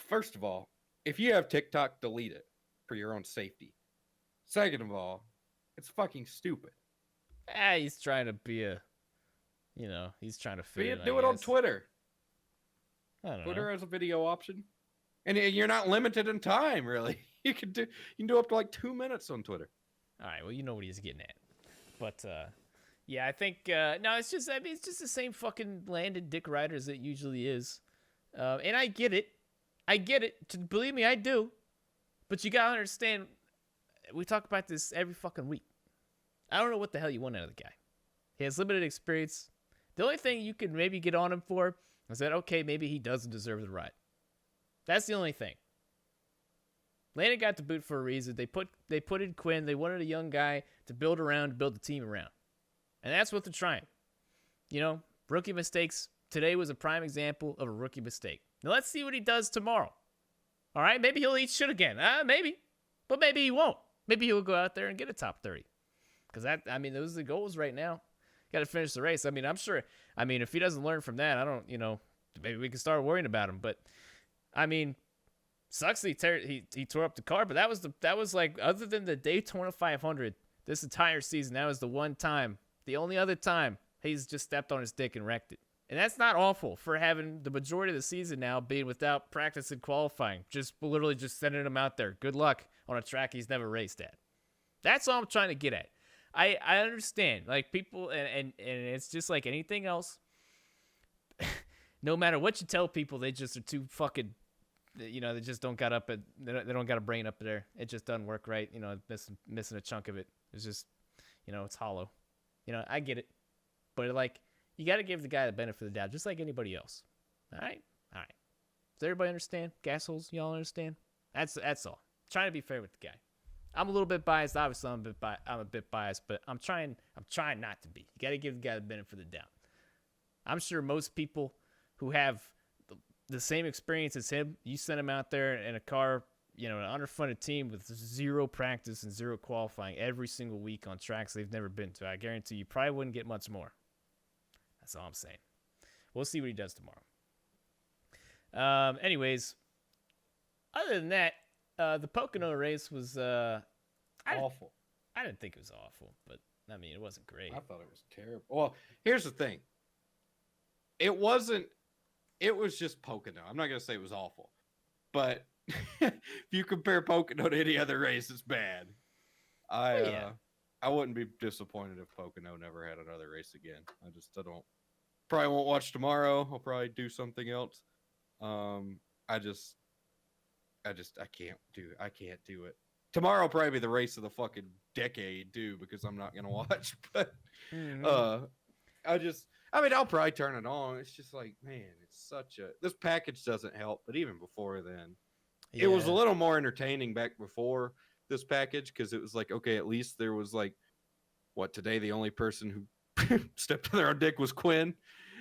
first of all, if you have TikTok, delete it for your own safety. Second of all, it's fucking stupid. He's trying to be he's trying to fit in. Do it on Twitter. I don't Twitter know. has a video option, and you're not limited in time. Really, you can do up to like 2 minutes on Twitter. All right, well, you know what he's getting at, but yeah, I think no, it's just it's just the same fucking landed dick rider as it usually is, and I get it, believe me, I do, but you gotta understand, we talk about this every fucking week. I don't know what the hell you want out of the guy. He has limited experience. The only thing you could maybe get on him for is that, okay, maybe he doesn't deserve the ride. That's the only thing. Landon got the boot for a reason. They put in Quinn. They wanted a young guy to build the team around. And that's what they're trying. Rookie mistakes. Today was a prime example of a rookie mistake. Now let's see what he does tomorrow. All right, maybe he'll eat shit again. Maybe. But maybe he won't. Maybe he'll go out there and get a top 30. Because those are the goals right now. Got to finish the race. I'm sure. If he doesn't learn from that, I don't. Maybe we can start worrying about him. But sucks that he tore up the car. But that was like, other than the Daytona 500, this entire season, that was the one time, the only other time he's just stepped on his dick and wrecked it. And that's not awful for having the majority of the season now being without practice and qualifying. Just literally just sending him out there. Good luck on a track he's never raced at. That's all I'm trying to get at. I understand, like, people, and it's just like anything else. No matter what you tell people, they just are too fucking, they just don't got they don't got a brain up there. It just doesn't work right. Missing a chunk of it. It's just, it's hollow. I get it, but like, you got to give the guy the benefit of the doubt, just like anybody else. All right. Does everybody understand? Gas holes, y'all understand? That's all. Trying to be fair with the guy. I'm a little bit biased. Obviously, I'm a bit biased, but I'm trying not to be. You got to give the guy the benefit of the doubt. I'm sure most people who have the same experience as him, you send him out there in a car, an underfunded team with zero practice and zero qualifying every single week on tracks they've never been to. I guarantee you probably wouldn't get much more. That's all I'm saying. We'll see what he does tomorrow. Anyways, other than that, the Pocono race was awful. I didn't think it was awful, but it wasn't great. I thought it was terrible. Well, here's the thing. It wasn't. It was just Pocono. I'm not gonna say it was awful, but if you compare Pocono to any other race, it's bad. I wouldn't be disappointed if Pocono never had another race again. I don't. Probably won't watch tomorrow. I'll probably do something else. I can't do it. Tomorrow will probably be the race of the fucking decade too, because I'm not gonna watch. But I'll probably turn it on. It's just like, man, this package doesn't help. But even before then, it was a little more entertaining back before this package, because it was like, okay, at least there was like, today the only person who stepped on their own dick was Quinn,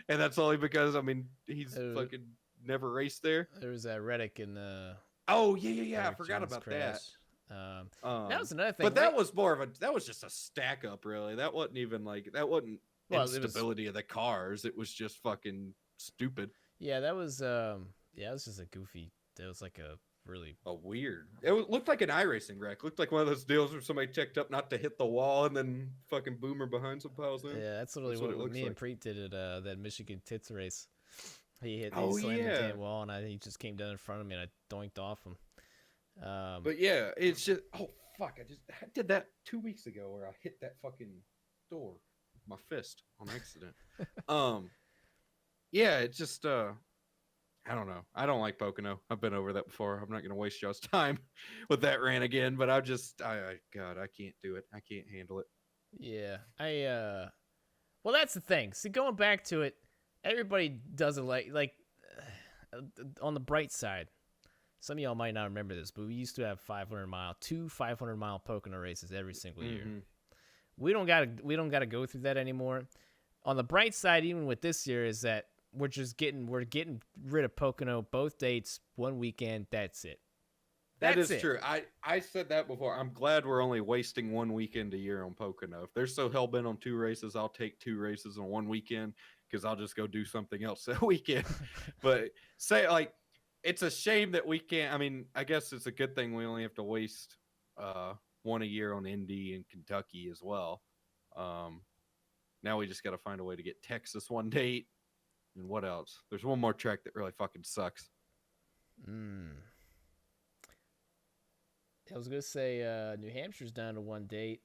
and that's only because he's fucking never raced there. There was that Reddick in the. Oh yeah. I forgot about crash. That was another thing. But that was that was just a stack up, really. That wasn't even like, that wasn't instability of the cars. It was just fucking stupid. Yeah, that was it was just a goofy. It was like a really Weird. Looked like an iRacing wreck. Looked like one of those deals where somebody checked up not to hit the wall and then fucking boomer behind some piles in. yeah. That's literally That's what it what looks me and like. Preet did at that Michigan Tits race. He Oh slammed the yeah. damn wall, and he just came down in front of me, and I doinked off him. But yeah, it's just fuck. I did that 2 weeks ago where I hit that fucking door with my fist on accident. Yeah, it's just I don't know. I don't like Pocono. I've been over that before. I'm not gonna waste y'all's time with that rant again. But God, I can't do it. I can't handle it. Yeah, well, that's the thing. See, going back to it, everybody doesn't like on the bright side. Some of y'all might not remember this, but we used to have 500-mile Pocono races every single year. We don't gotta go through that anymore. On the bright side, even with this year, is that we're getting rid of Pocono both dates, one weekend. That's it. That is true. I said that before. I'm glad we're only wasting 1 weekend a year on Pocono. If they're so hell bent on 2 races, I'll take 2 races on 1 weekend because I'll just go do something else that weekend. But it's a shame that we can't. I mean, I guess it's a good thing we only have to waste one a year on Indy and Kentucky as well. Now we just got to find a way to get Texas one date. And what else? There's one more track that really fucking sucks. I was gonna say New Hampshire's down to one date.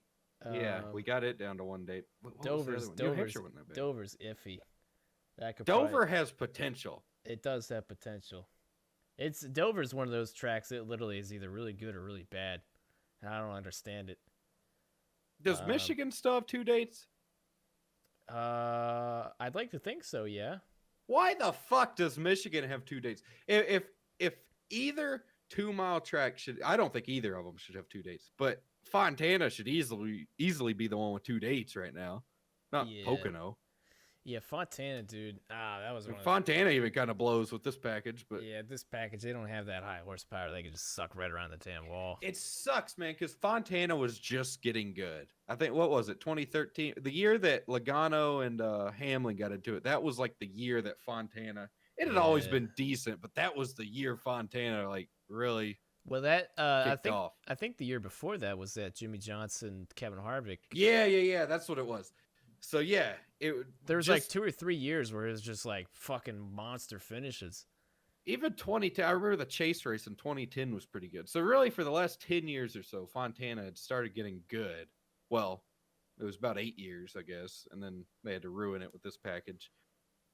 Yeah, we got it down to one date. Dover's New Hampshire wasn't that bad. Dover's iffy. Dover has potential. It does have potential. Dover's one of those tracks that literally is either really good or really bad. And I don't understand it. Does Michigan still have 2 dates? I'd like to think so. Yeah. Why the fuck does Michigan have 2 dates? If either 2-mile track I don't think either of them should have 2 dates. But Fontana should easily be the one with 2 dates right now, not Pocono. Yeah, Fontana, dude. That was one. Fontana even kind of blows with this package, but yeah, this package they don't have that high horsepower. They can just suck right around the damn wall. It sucks, man, because Fontana was just getting good. I think what was it, 2013, the year that Logano and Hamlin got into it. That was like the year that Fontana. It had always been decent, but that was the year Fontana really. Well, that I think the year before that was that Jimmy Johnson, Kevin Harvick. Yeah, that's what it was. So yeah, there was like 2 or 3 years where it was just like fucking monster finishes. Even 2010, I remember the chase race in 2010 was pretty good. So really, for the last 10 years or so, Fontana had started getting good. Well, it was about 8 years, I guess, and then they had to ruin it with this package.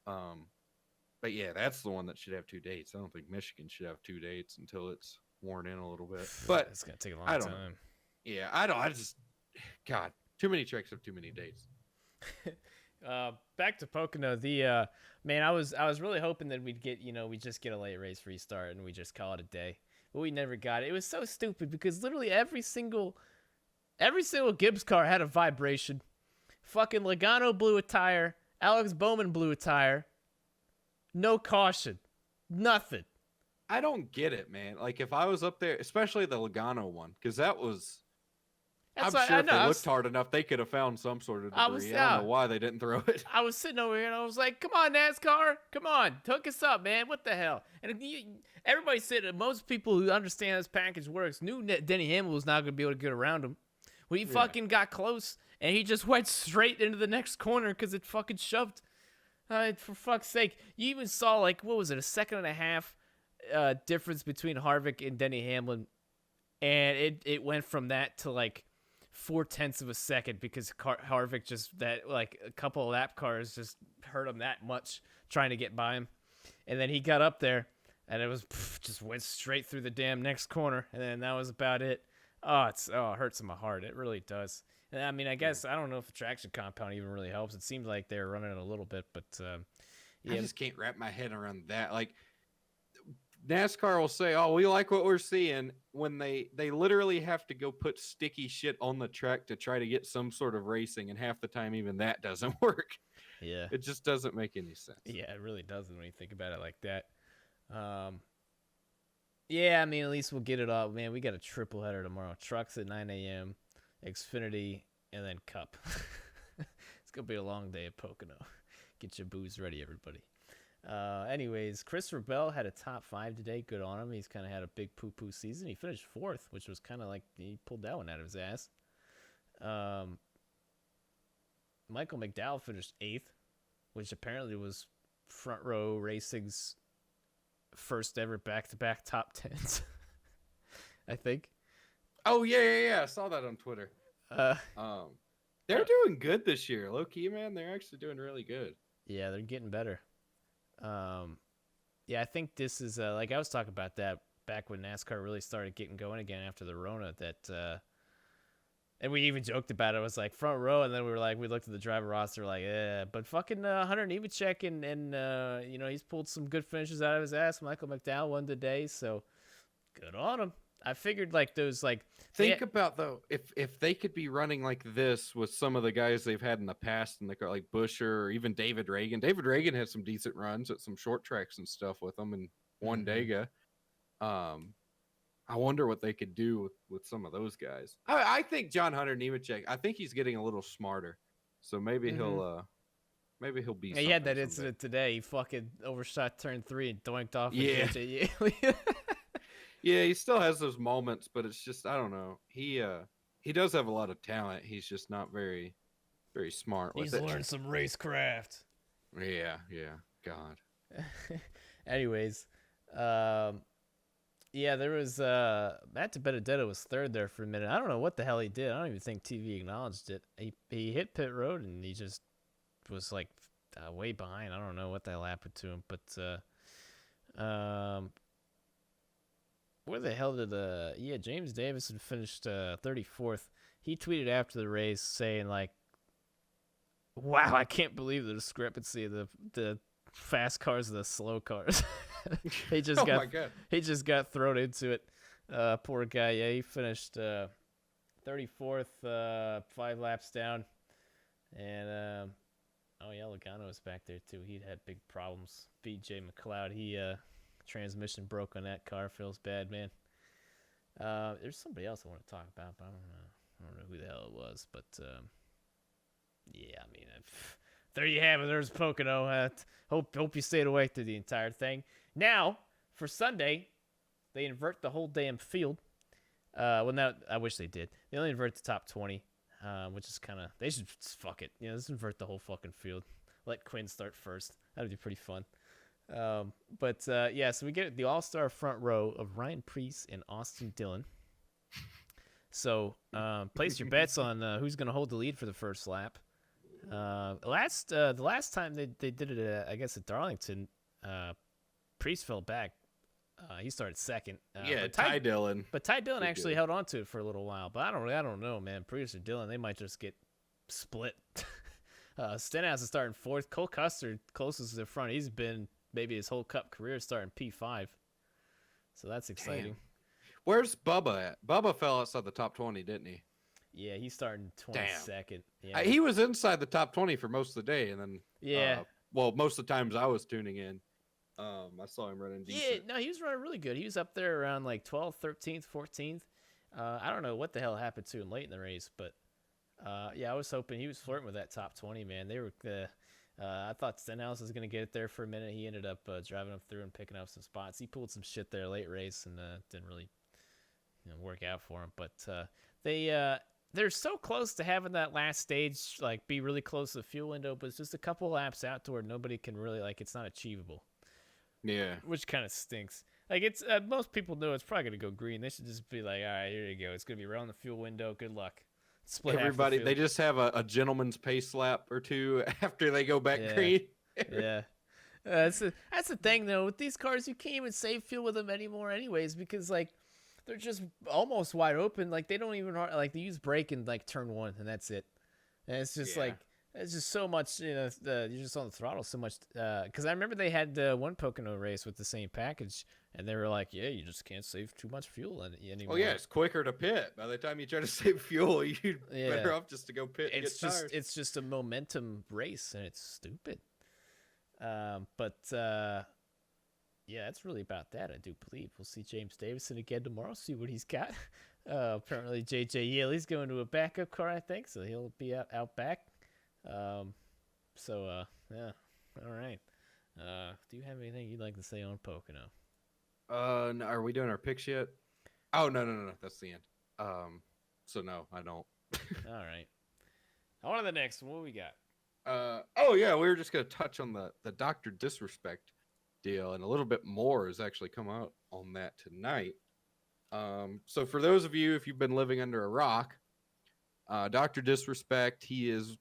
But yeah, that's the one that should have 2 dates. I don't think Michigan should have 2 dates until it's worn in a little bit. But it's gonna take a long time. Yeah, I just, God, too many tracks have too many dates. Back to Pocono. Man, I was really hoping that we'd just get a late race restart and we just call it a day, but we never got it. It was so stupid because literally every single Gibbs car had a vibration. Fucking Logano blew a tire. Alex Bowman blew a tire. No caution. Nothing. I don't get it, man. Like, if I was up there, especially the Logano one, because that was... I'm sure if they looked hard enough, they could have found some sort of debris. I don't know why they didn't throw it. I was sitting over here, and I was like, come on, NASCAR. Come on. Hook us up, man. What the hell? And everybody said that most people who understand how this package works knew that Denny Hamlin was not going to be able to get around him. Well, he fucking got close, and he just went straight into the next corner because it fucking shoved. For fuck's sake. You even saw, like, what was it, a second and a half difference between Harvick and Denny Hamlin, and it went from that to, like, 0.4 of a second because Harvick a couple of lap cars just hurt him that much trying to get by him. And then he got up there and it was just went straight through the damn next corner. And then that was about it. It hurts in my heart. It really does. And I mean, I guess, I don't know if the traction compound even really helps. It seemed like they were running it a little bit, but I just can't wrap my head around that. Like, NASCAR will say, "Oh, we like what we're seeing," when they literally have to go put sticky shit on the track to try to get some sort of racing, and half the time even that doesn't work. Yeah, it just doesn't make any sense. Yeah, it really doesn't when you think about it like that. Yeah, I mean, at least we'll get it all. Man, we got a triple header tomorrow. Trucks at 9 a.m., Xfinity, and then Cup. It's gonna be a long day at Pocono. Get your booze ready, everybody. Anyways, Christopher Bell had a top 5 today. Good on him. He's kind of had a big poo-poo season. He finished 4th, which was kind of like he pulled that one out of his ass. Michael McDowell finished 8th, which apparently was Front Row Racing's first ever back-to-back top 10s. I think. Oh yeah. I saw that on Twitter. They're doing good this year. Low key, man. They're actually doing really good. Yeah, they're getting better. Yeah, I think this is like I was talking about that back when NASCAR really started getting going again after the Rona. And we even joked about it. It was like front row, and then we looked at the driver roster, like, yeah. But fucking Hunter Nemechek and he's pulled some good finishes out of his ass. Michael McDowell won today, so good on him. I figured like those like think about though if they could be running like this with some of the guys they've had in the past in the car, like Busher or even David Reagan. David Reagan had some decent runs at some short tracks and stuff with them and won Dega. I wonder what they could do with some of those guys. I think John Hunter Nemechek, I think he's getting a little smarter, so maybe he'll be. Yeah, he had that incident today. He fucking overshot turn 3 and doinked off. Yeah. JJ. Yeah, he still has those moments, but it's just I don't know. He does have a lot of talent. He's just not very, very smart with it. He's learned some racecraft. Yeah. God. Anyways, yeah, there was Matt Benedetto was 3rd there for a minute. I don't know what the hell he did. I don't even think TV acknowledged it. He hit pit road and he just was like way behind. I don't know what the hell happened to him, but where the hell did James Davison finished 34th. He tweeted after the race saying like, "Wow, I can't believe the discrepancy of the fast cars and the slow cars." he just got thrown into it. Poor guy. Yeah, he finished 34th, 5 laps down, and Logano was back there too. He'd had big problems. BJ McLeod. He transmission broke on that car. Feels bad, man. There's somebody else I want to talk about, but I don't know who the hell it was. But yeah, I mean, there you have it. There's Pocono. Hope you stayed awake through the entire thing. Now for Sunday, they invert the whole damn field. Now I wish they did. They only invert the top 20, which is kind of they should just fuck it. Let's invert the whole fucking field. Let Quinn start first. That'd be pretty fun. So we get the all-star front row of Ryan Preece and Austin Dillon. So place your bets on who's going to hold the lead for the first lap. The last time they did it, I guess at Darlington, Preece fell back. He started 2nd. Ty Dillon. But Ty Dillon actually held on to it for a little while. But I don't know, man. Preece or Dillon, they might just get split. Stenhouse is starting 4th. Cole Custer closest to the front. He's been maybe his whole Cup career starting P5. So that's exciting. Damn. Where's Bubba at? Bubba fell outside the top 20, didn't he? Yeah, he started 22nd. Yeah. He was inside the top 20 for most of the day, and then most of the times I was tuning in, I saw him running decent. Yeah, no, he was running really good. He was up there around like 12th, 13th, 14th. I don't know what the hell happened to him late in the race, but I was hoping he was flirting with that top 20, man. They were I thought Stenhouse was going to get it there for a minute. He ended up driving up through and picking up some spots. He pulled some shit there late race and didn't really work out for him. But they're so close to having that last stage like be really close to the fuel window, but it's just a couple laps out to where nobody can really it's not achievable. Yeah, which kind of stinks. Like it's most people know it's probably going to go green. They should just be like, all right, here you go. It's going to be around the fuel window. Good luck. Split everybody. They just have a gentleman's pace lap or two after they go back green. Yeah. That's the thing though with these cars. You can't even save fuel with them anymore, anyways, because they're just almost wide open. Like they don't even they use brake in turn 1 and that's it. And it's just it's just so much. You're just on the throttle so much. Because I remember they had one Pocono race with the same package. And they were like, yeah, you just can't save too much fuel anymore. Oh, yeah, it's quicker to pit. By the time you try to save fuel, you're better off just to go pit and get tires. It's just a momentum race, and it's stupid. That's really about that, I do believe. We'll see James Davison again tomorrow, see what he's got. Apparently, J.J. Yeley's going to a backup car, I think, so he'll be out back. All right. Do you have anything you'd like to say on Pocono? No, are we doing our picks yet? Oh, no. That's the end. So no, I don't. All right. On to the next one. What we got? Oh yeah, we were just gonna touch on the Doctor Disrespect deal, and a little bit more has actually come out on that tonight. So for those of you, if you've been living under a rock, Doctor Disrespect, he is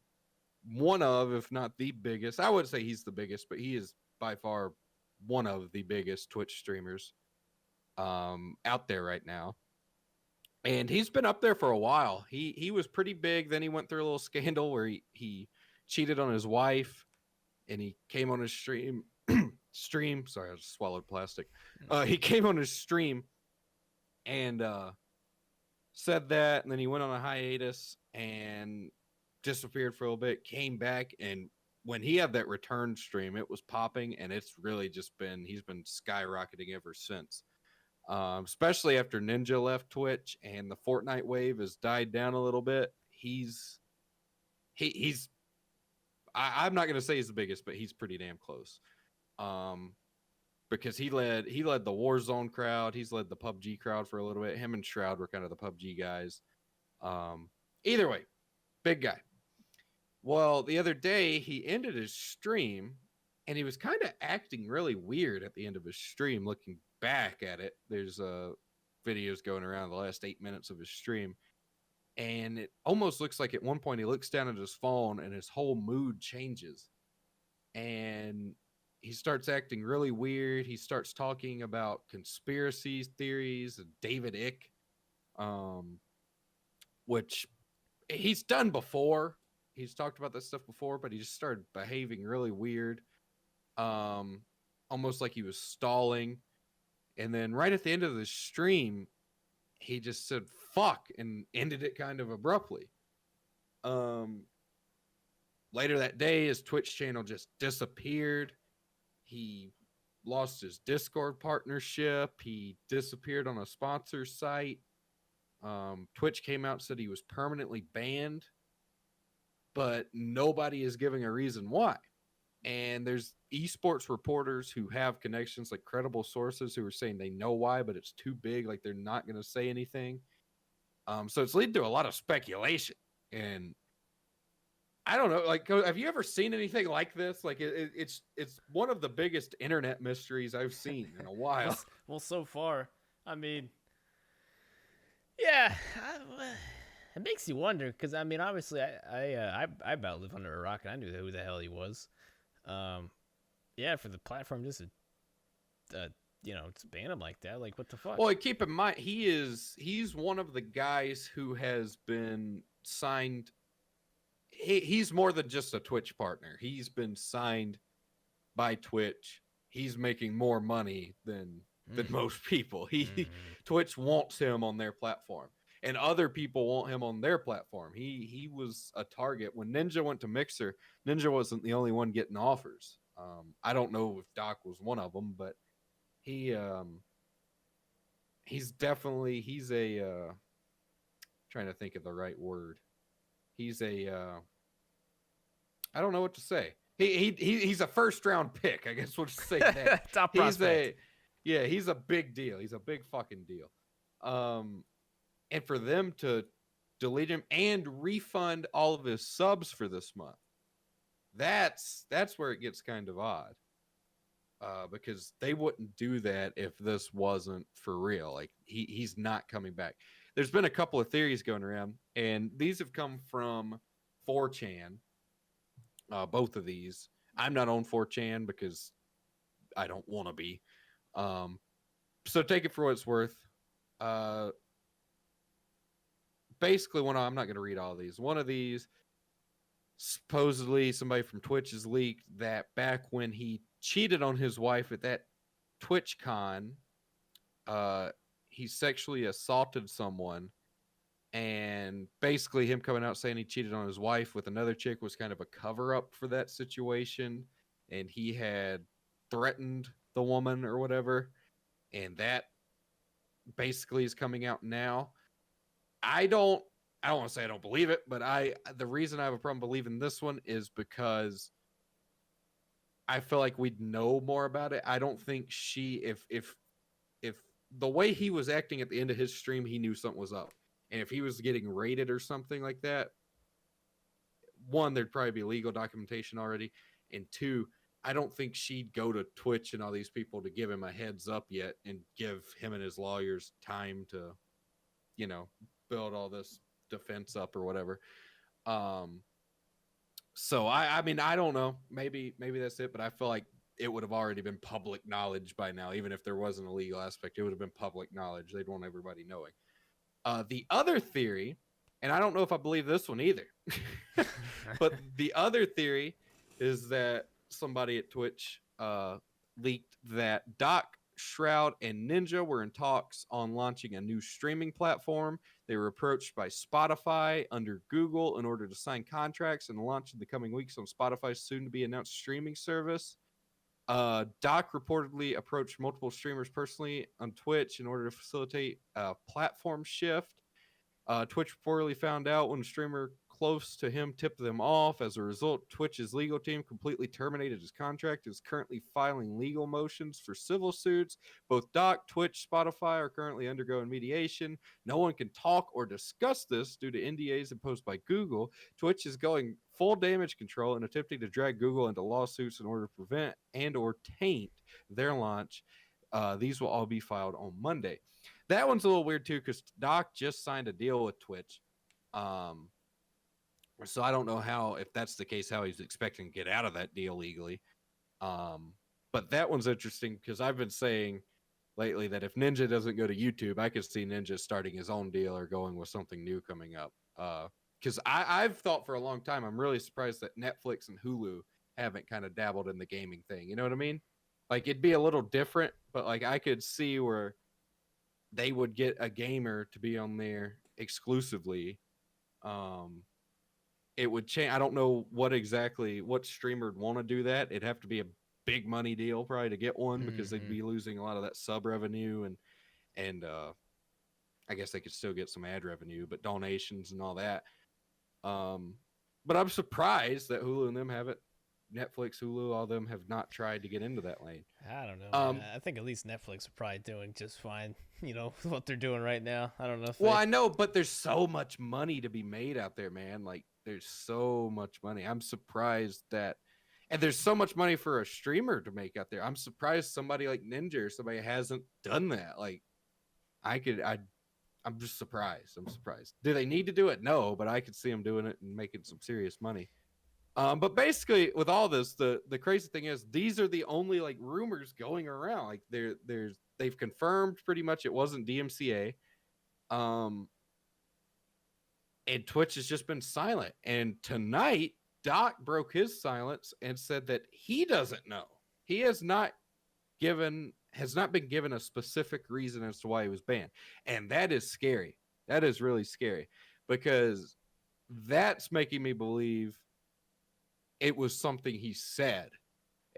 one of, if not the biggest. I would say he's the biggest, but he is by far one of the biggest Twitch streamers out there right now. And he's been up there for a while. He was pretty big. Then he went through a little scandal where he cheated on his wife, and he came on his stream. Sorry, I just swallowed plastic. He came on his stream and said that, and then he went on a hiatus and disappeared for a little bit. Came back, and when he had that return stream, it was popping, and it's really just he's been skyrocketing ever since. Especially after Ninja left Twitch and the Fortnite wave has died down a little bit. I'm not gonna say he's the biggest, but he's pretty damn close. Because he led the Warzone crowd, he's led the PUBG crowd for a little bit. Him and Shroud were kind of the PUBG guys. Either way, big guy. Well, the other day he ended his stream, and he was kind of acting really weird at the end of his stream. Looking back at it, there's videos going around the last 8 minutes of his stream, and it almost looks like at one point he looks down at his phone and his whole mood changes, and he starts acting really weird. He starts talking about conspiracy theories and David Icke, which he's done before. He's talked about this stuff before, but he just started behaving really weird, almost like he was stalling. And then right at the end of the stream, he just said fuck and ended it kind of abruptly. Later that day, his Twitch channel just disappeared. He lost his Discord partnership. He disappeared on a sponsor site. Twitch came out and said he was permanently banned, but nobody is giving a reason why. And there's esports reporters who have connections, like credible sources, who are saying they know why, but it's too big. Like they're not going to say anything. So it's leading to a lot of speculation. And I don't know, like, have you ever seen anything like this? Like it's one of the biggest internet mysteries I've seen in a while. Well, so far, I mean, yeah, it makes you wonder because I mean, obviously, I about live under a rock, and I knew who the hell he was. Yeah, for the platform just to, to ban him like that, like what the fuck? Well, keep in mind he's one of the guys who has been signed. He's more than just a Twitch partner. He's been signed by Twitch. He's making more money than most people. Twitch wants him on their platform, and other people want him on their platform. He was a target when Ninja went to Mixer. Ninja wasn't the only one getting offers. I don't know if Doc was one of them, but he's a trying to think of the right word. He's a I don't know what to say. He's a first round pick. I guess we'll just say that. Top prospect. He's a big deal. He's a big fucking deal. And for them to delete him and refund all of his subs for this month, that's where it gets kind of odd. Because they wouldn't do that if this wasn't for real. Like he's not coming back. There's been a couple of theories going around, and these have come from 4chan. Both of these. I'm not on 4chan because I don't want to be. So take it for what it's worth. Basically, I'm not going to read all of these. One of these, supposedly somebody from Twitch has leaked that back when he cheated on his wife at that TwitchCon, he sexually assaulted someone, and basically him coming out saying he cheated on his wife with another chick was kind of a cover-up for that situation, and he had threatened the woman or whatever, and that basically is coming out now. I don't want to say I don't believe it, but the reason I have a problem believing this one is because I feel like we'd know more about it. I don't think if the way he was acting at the end of his stream, he knew something was up. And if he was getting raided or something like that, one, there'd probably be legal documentation already. And two, I don't think she'd go to Twitch and all these people to give him a heads up yet and give him and his lawyers time to, build all this defense up or whatever. So I mean, I don't know. Maybe that's it, but I feel like it would have already been public knowledge by now. Even if there wasn't a legal aspect, it would have been public knowledge. They'd want everybody knowing. The other theory, and I don't know if I believe this one either, but the other theory is that somebody at Twitch leaked that Doc, Shroud, and Ninja were in talks on launching a new streaming platform. They were approached by Spotify under Google in order to sign contracts and launch in the coming weeks on Spotify's soon-to-be-announced streaming service. Doc reportedly approached multiple streamers personally on Twitch in order to facilitate a platform shift. Twitch reportedly found out when a streamer close to him tipped them off. As a result, Twitch's legal team completely terminated his contract. Is currently filing legal motions for civil suits. Both Doc, Twitch, Spotify are currently undergoing mediation. No one can talk or discuss this due to NDAs imposed by Google. Twitch is going full damage control and attempting to drag Google into lawsuits in order to prevent and or taint their launch. These will all be filed on Monday. That one's a little weird too because Doc just signed a deal with Twitch. So I don't know how, if that's the case, how he's expecting to get out of that deal legally. But that one's interesting because I've been saying lately that if Ninja doesn't go to YouTube, I could see Ninja starting his own deal or going with something new coming up. Because I've thought for a long time, I'm really surprised that Netflix and Hulu haven't kind of dabbled in the gaming thing. You know what I mean? Like, it'd be a little different, but like I could see where they would get a gamer to be on there exclusively. It would change. I don't know what streamer would want to do that. It'd have to be a big money deal probably to get one because they'd be losing a lot of that sub revenue and I guess they could still get some ad revenue, but donations and all that. But I'm surprised that Hulu and them haven't. Netflix, Hulu, all of them have not tried to get into that lane. I don't know. I think at least Netflix are probably doing just fine. What they're doing right now. I don't know. I know, but there's so much money to be made out there, man. Like, there's so much money. I'm surprised that, and there's so much money for a streamer to make out there. I'm surprised somebody like Ninja or somebody hasn't done that. Like, I'm just surprised. I'm surprised. Do they need to do it? No, but I could see them doing it and making some serious money. But basically, with all this, the crazy thing is these are the only like rumors going around. Like they've confirmed pretty much it wasn't DMCA. And Twitch has just been silent. And tonight, Doc broke his silence and said that he doesn't know. He has not been given a specific reason as to why he was banned. And that is scary. That is really scary because that's making me believe it was something he said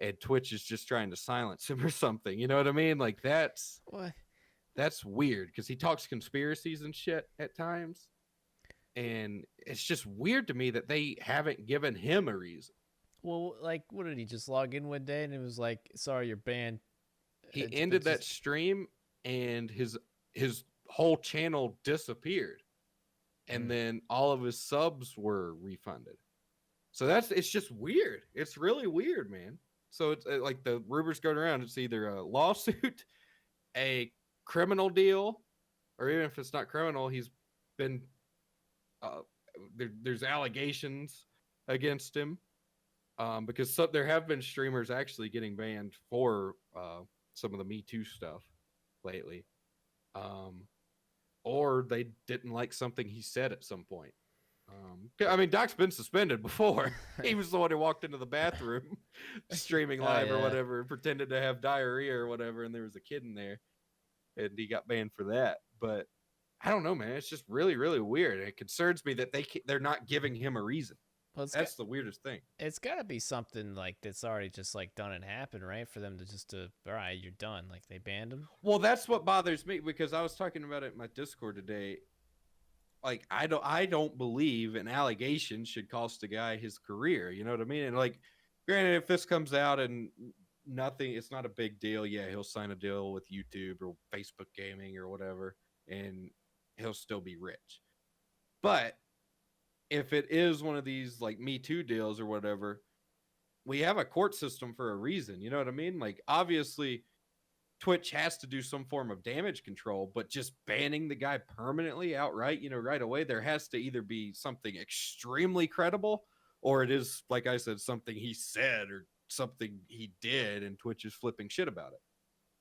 and Twitch is just trying to silence him or something. You know what I mean? Like that's weird because he talks conspiracies and shit at times. And it's just weird to me that they haven't given him a reason. Well, like, what did he just log in one day and it was like, sorry, you're banned? He ended that stream and his whole channel disappeared. And then all of his subs were refunded. So it's just weird. It's really weird, man. So it's like the rumors going around. It's either a lawsuit, a criminal deal, or even if it's not criminal, he's been there's allegations against him because there have been streamers actually getting banned for some of the Me Too stuff lately, or they didn't like something he said at some point. I mean, Doc's been suspended before. He was the one who walked into the bathroom streaming live or whatever and pretended to have diarrhea or whatever, and there was a kid in there, and he got banned for that. But I don't know, man. It's just really, really weird. It concerns me that they're not giving him a reason. Well, that's the weirdest thing. It's got to be something like that's already just like done and happened, right? For them to just all right, you're done. Like they banned him. Well, that's what bothers me because I was talking about it in my Discord today. Like I don't believe an allegation should cost a guy his career. You know what I mean? And like Granted, if this comes out and nothing, it's not a big deal. Yeah, he'll sign a deal with YouTube or Facebook Gaming or whatever, and he'll still be rich. But if it is one of these like Me Too deals or whatever, we have a court system for a reason. You know what I mean? Like, obviously, Twitch has to do some form of damage control, but just banning the guy permanently outright, right away, there has to either be something extremely credible, or it is, like I said, something he said or something he did, and Twitch is flipping shit about it.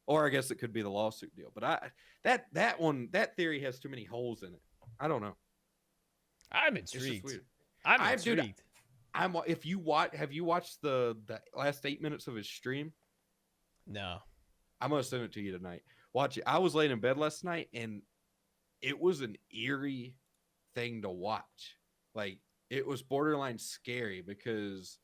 Or I guess it could be the lawsuit deal. But that theory has too many holes in it. I don't know. I'm It's just intrigued. weird. I'm Dude, intrigued. if you watch, have you watched the last 8 minutes of his stream? No. I'm gonna send it to you tonight. Watch it. I was laying in bed last night, and it was an eerie thing to watch. Like, it was borderline scary, because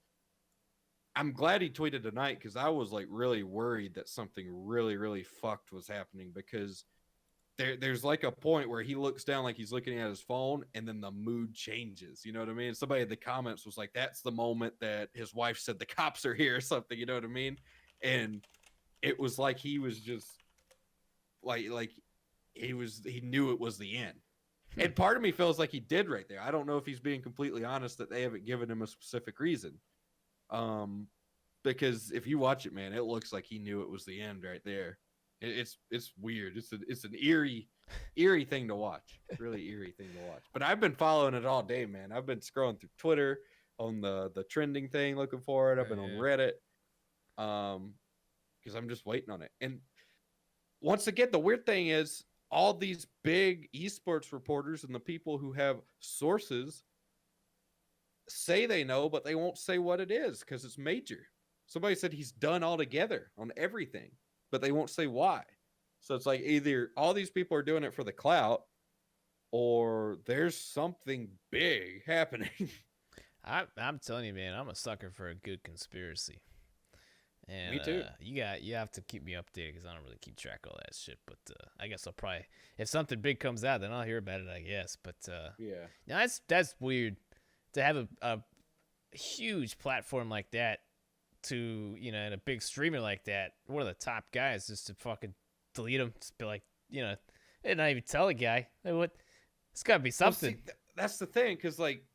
I'm glad he tweeted tonight, because I was like really worried that something really, really fucked was happening, because there's like a point where he looks down like he's looking at his phone, and then the mood changes. You know what I mean? Somebody in the comments was like, that's the moment that his wife said the cops are here or something. You know what I mean? And it was like he was just like he knew it was the end. And part of me feels like he did right there. I don't know if he's being completely honest that they haven't given him a specific reason. Because if you watch it, man, it looks like he knew it was the end right there. It's weird. It's an eerie thing to watch. Really eerie thing to watch. But I've been following it all day, man. I've been scrolling through Twitter on the trending thing, looking for it. I've been on Reddit. Because I'm just waiting on it. And once again, the weird thing is, all these big esports reporters and the people who have sources say they know, but they won't say what it is because it's major. Somebody said he's done altogether on everything, but they won't say why. So it's like either all these people are doing it for the clout, or there's something big happening. I'm telling you, man, I'm a sucker for a good conspiracy. And, Me too. You have to keep me updated, because I don't really keep track of all that shit. But I guess I'll probably, if something big comes out, then I'll hear about it, I guess. But yeah, that's weird to have a huge platform like that, to, and a big streamer like that, one of the top guys, just to fucking delete him, just be like, and not even tell a guy. Like, what? It's got to be something. Well, see, that's the thing, because like,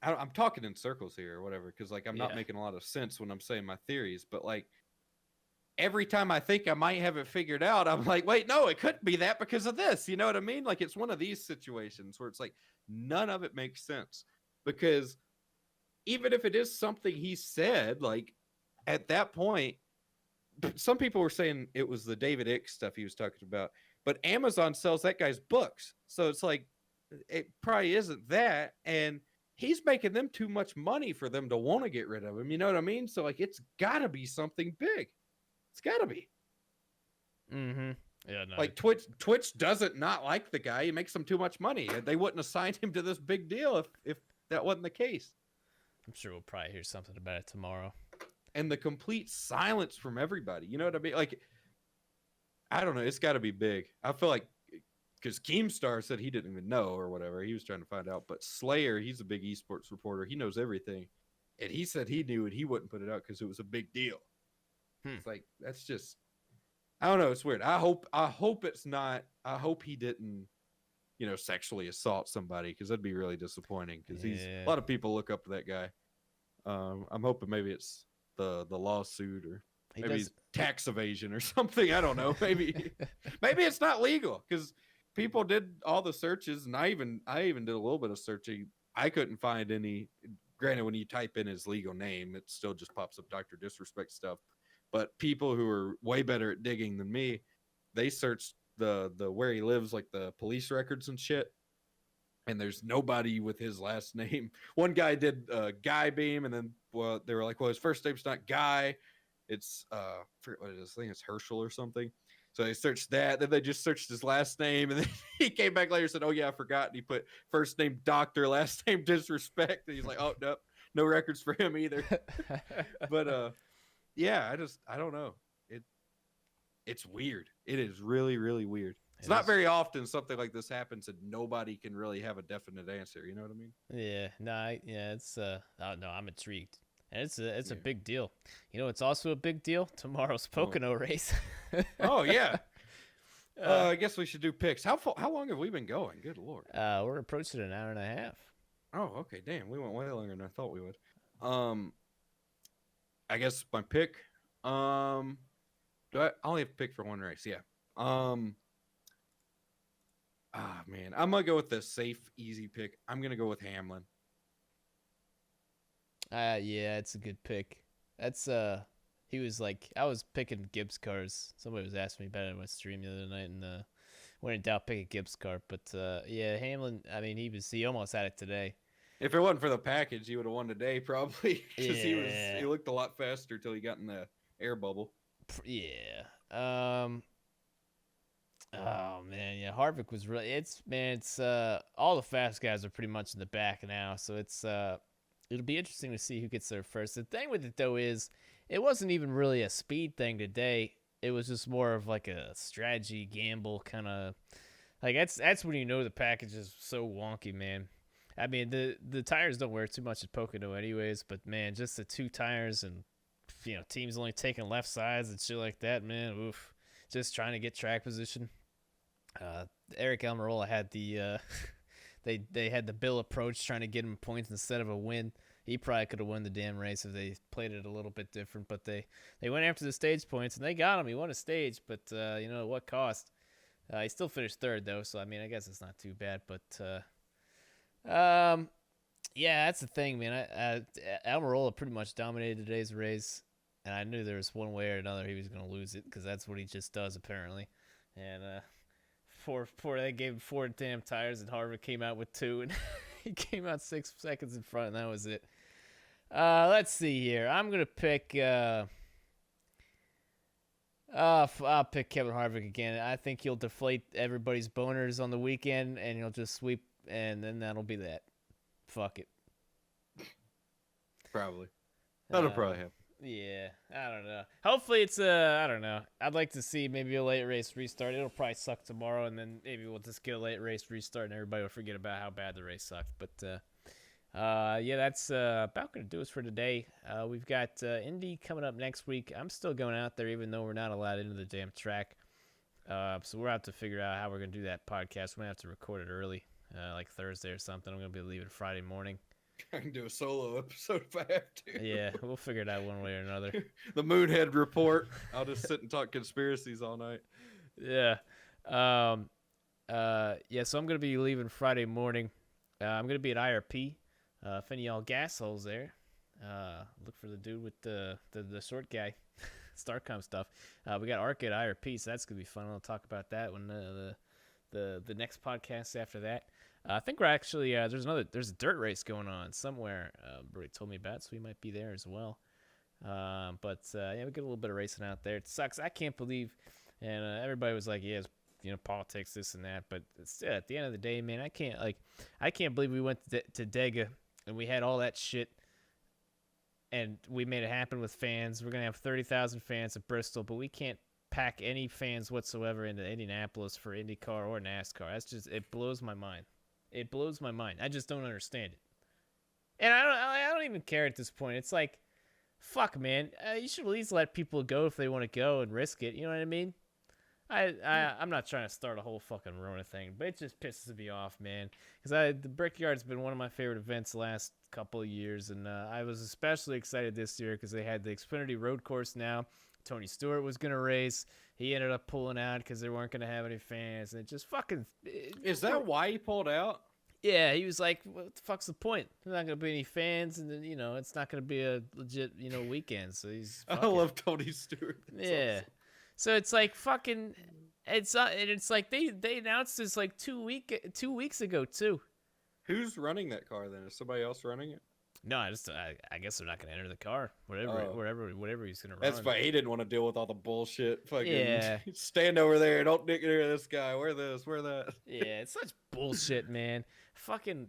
I'm talking in circles here or whatever, because like I'm not making a lot of sense when I'm saying my theories, but like every time I think I might have it figured out, I'm like, wait, no, it couldn't be that because of this. You know what I mean? Like, it's one of these situations where it's like none of it makes sense, because even if it is something he said, like at that point, some people were saying it was the David Icke stuff he was talking about, but Amazon sells that guy's books. So it's like, it probably isn't that. And he's making them too much money for them to want to get rid of him. You know what I mean? So like, it's gotta be something big. It's gotta be. Mm-hmm. Yeah, no. Like Twitch doesn't not like the guy. He makes them too much money. They wouldn't have signed him to this big deal if that wasn't the case. I'm sure we'll probably hear something about it tomorrow. And the complete silence from everybody. You know what I mean? Like, I don't know. It's got to be big. I feel like, because Keemstar said he didn't even know or whatever. He was trying to find out. But Slayer, he's a big esports reporter. He knows everything. And he said he knew it. He wouldn't put it out because it was a big deal. It's like, that's just, I don't know. It's weird. I hope it's not. I hope he didn't, sexually assault somebody, because that'd be really disappointing, because a lot of people look up to that guy. I'm hoping maybe it's the lawsuit, or maybe tax evasion or something. I don't know. Maybe it's not legal, because people did all the searches, and I even did a little bit of searching. I couldn't find any. Granted, when you type in his legal name, it still just pops up Dr. Disrespect stuff. But people who are way better at digging than me, they searched the where he lives, like the police records and shit, and there's nobody with his last name. One guy did Guy Beam, and then they were like, well, his first name's not Guy, it's I forget what it is. I think it's Herschel or something. So they searched that. Then they just searched his last name, and then he came back later and said, oh yeah, I forgot. And he put first name Doctor, last name Disrespect, and he's like, oh nope, no records for him either. But yeah, I don't know. It's weird. It is really, really weird. It's not very often something like this happens and nobody can really have a definite answer. You know what I mean? Yeah. No. It's. Oh no, I'm intrigued. And it's a big deal. You know, it's also a big deal. Tomorrow's Pocono race. Oh yeah. I guess we should do picks. How long have we been going? Good Lord. We're approaching an hour and a half. Oh, okay. Damn, we went way longer than I thought we would. I guess my pick. Do I only have to pick for one race? Yeah. Man, I'm gonna go with the safe, easy pick. I'm gonna go with Hamlin. Yeah, it's a good pick. That's he was like, I was picking Gibbs cars. Somebody was asking me about it on my stream the other night, and when in doubt, pick a Gibbs car. But yeah, Hamlin. I mean, he almost had it today. If it wasn't for the package, he would have won today probably, because he looked a lot faster till he got in the air bubble. Yeah. Oh man, yeah. Harvick was really. It's all the fast guys are pretty much in the back now, so it'll be interesting to see who gets there first. The thing with it though is, it wasn't even really a speed thing today. It was just more of like a strategy gamble kind of. Like that's when you know the package is so wonky, man. I mean, the tires don't wear too much at Pocono anyways, but man, just the two tires and, you know, teams only taking left sides and shit like that, man. Oof. Just trying to get track position. Eric Almirola had the they had the Bill approach, trying to get him points instead of a win. He probably could have won the damn race if they played it a little bit different, but they went after the stage points and they got him. He won a stage, but you know, at what cost? He still finished third though, so I mean, I guess it's not too bad, but yeah, that's the thing, man. Almirola pretty much dominated today's race, and I knew there was one way or another he was going to lose it, because that's what he just does apparently. And they gave him 4 damn tires, and Harvick came out with 2, and he came out 6 seconds in front, and that was it. Let's see here. I'm gonna pick. I'll pick Kevin Harvick again. I think he'll deflate everybody's boners on the weekend, and he'll just sweep. And then that'll be that. Fuck it. Probably. That'll probably happen. Yeah, I don't know. Hopefully it's I don't know. I'd like to see maybe a late race restart. It'll probably suck tomorrow, and then maybe we'll just get a late race restart, and everybody will forget about how bad the race sucked. But yeah, that's about gonna do us for today. We've got Indy coming up next week. I'm still going out there, even though we're not allowed into the damn track. So we're out to figure out how we're gonna do that podcast. We're gonna have to record it early. Like Thursday or something. I'm going to be leaving Friday morning. I can do a solo episode if I have to. Yeah, we'll figure it out one way or another. The Moonhead Report. I'll just sit and talk conspiracies all night. Yeah. Yeah, so I'm going to be leaving Friday morning. I'm going to be at IRP. If any of y'all gas holes there, look for the dude with the short guy. StarCom stuff. We got Arc at IRP, so that's going to be fun. I'll talk about that when the next podcast after that. I think we're actually there's a dirt race going on somewhere. Brady told me about, so we might be there as well. But yeah, we get a little bit of racing out there. It sucks. I can't believe, and everybody was like, yeah, it's, you know, politics, this and that. But still, at the end of the day, man, I can't believe we went to Dega and we had all that shit, and we made it happen with fans. We're gonna have 30,000 fans at Bristol, but we can't pack any fans whatsoever into Indianapolis for IndyCar or NASCAR. That's just, it blows my mind. It blows my mind. I just don't understand it. And I don't even care at this point. It's like, fuck, man. You should at least let people go if they want to go and risk it. You know what I mean? I'm not trying to start a whole fucking Rona thing, but it just pisses me off, man. Because the Brickyard's been one of my favorite events the last couple of years, and I was especially excited this year because they had the Xfinity Road Course now. Tony Stewart was going to race. He ended up pulling out because they weren't going to have any fans. And it just fucking... Is that why he pulled out? Yeah, he was like, what the fuck's the point? There's not going to be any fans, and then, you know, it's not going to be a legit, you know, weekend. So he's... I love Tony Stewart. That's yeah. Awesome. So it's like fucking... It's like they announced this like 2 weeks ago, too. Who's running that car, then? Is somebody else running it? No, I guess they're not going to enter the car. Whatever he's going to run. That's why he didn't want to deal with all the bullshit. Fucking yeah. Stand over there. Don't get near this guy. Wear this. Wear that. Yeah, it's such bullshit, man. Fucking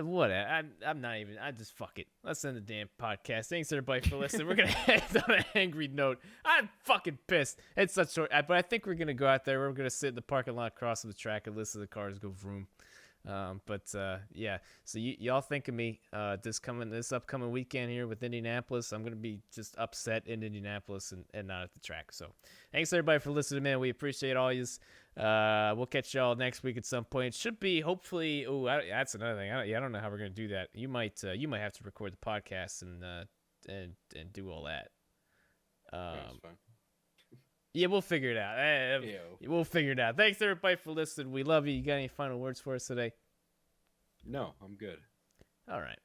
what? I'm not even. I just fuck it. Let's end the damn podcast. Thanks everybody for listening. We're gonna end on an angry note. I'm fucking pissed. It's such short, but I think we're gonna go out there. We're gonna sit in the parking lot across from the track and listen to the cars go vroom. Yeah, so y'all think of me this upcoming weekend here with Indianapolis. I'm gonna be just upset in Indianapolis and not at the track. So thanks everybody for listening, man. We appreciate all yous. We'll catch y'all next week at some point. It should be hopefully. Oh, that's another thing. I don't know how we're gonna do that. You might have to record the podcast and do all that. That's fine. Yeah, we'll figure it out. We'll figure it out. Thanks everybody for listening. We love you. You got any final words for us today? No, I'm good. All right.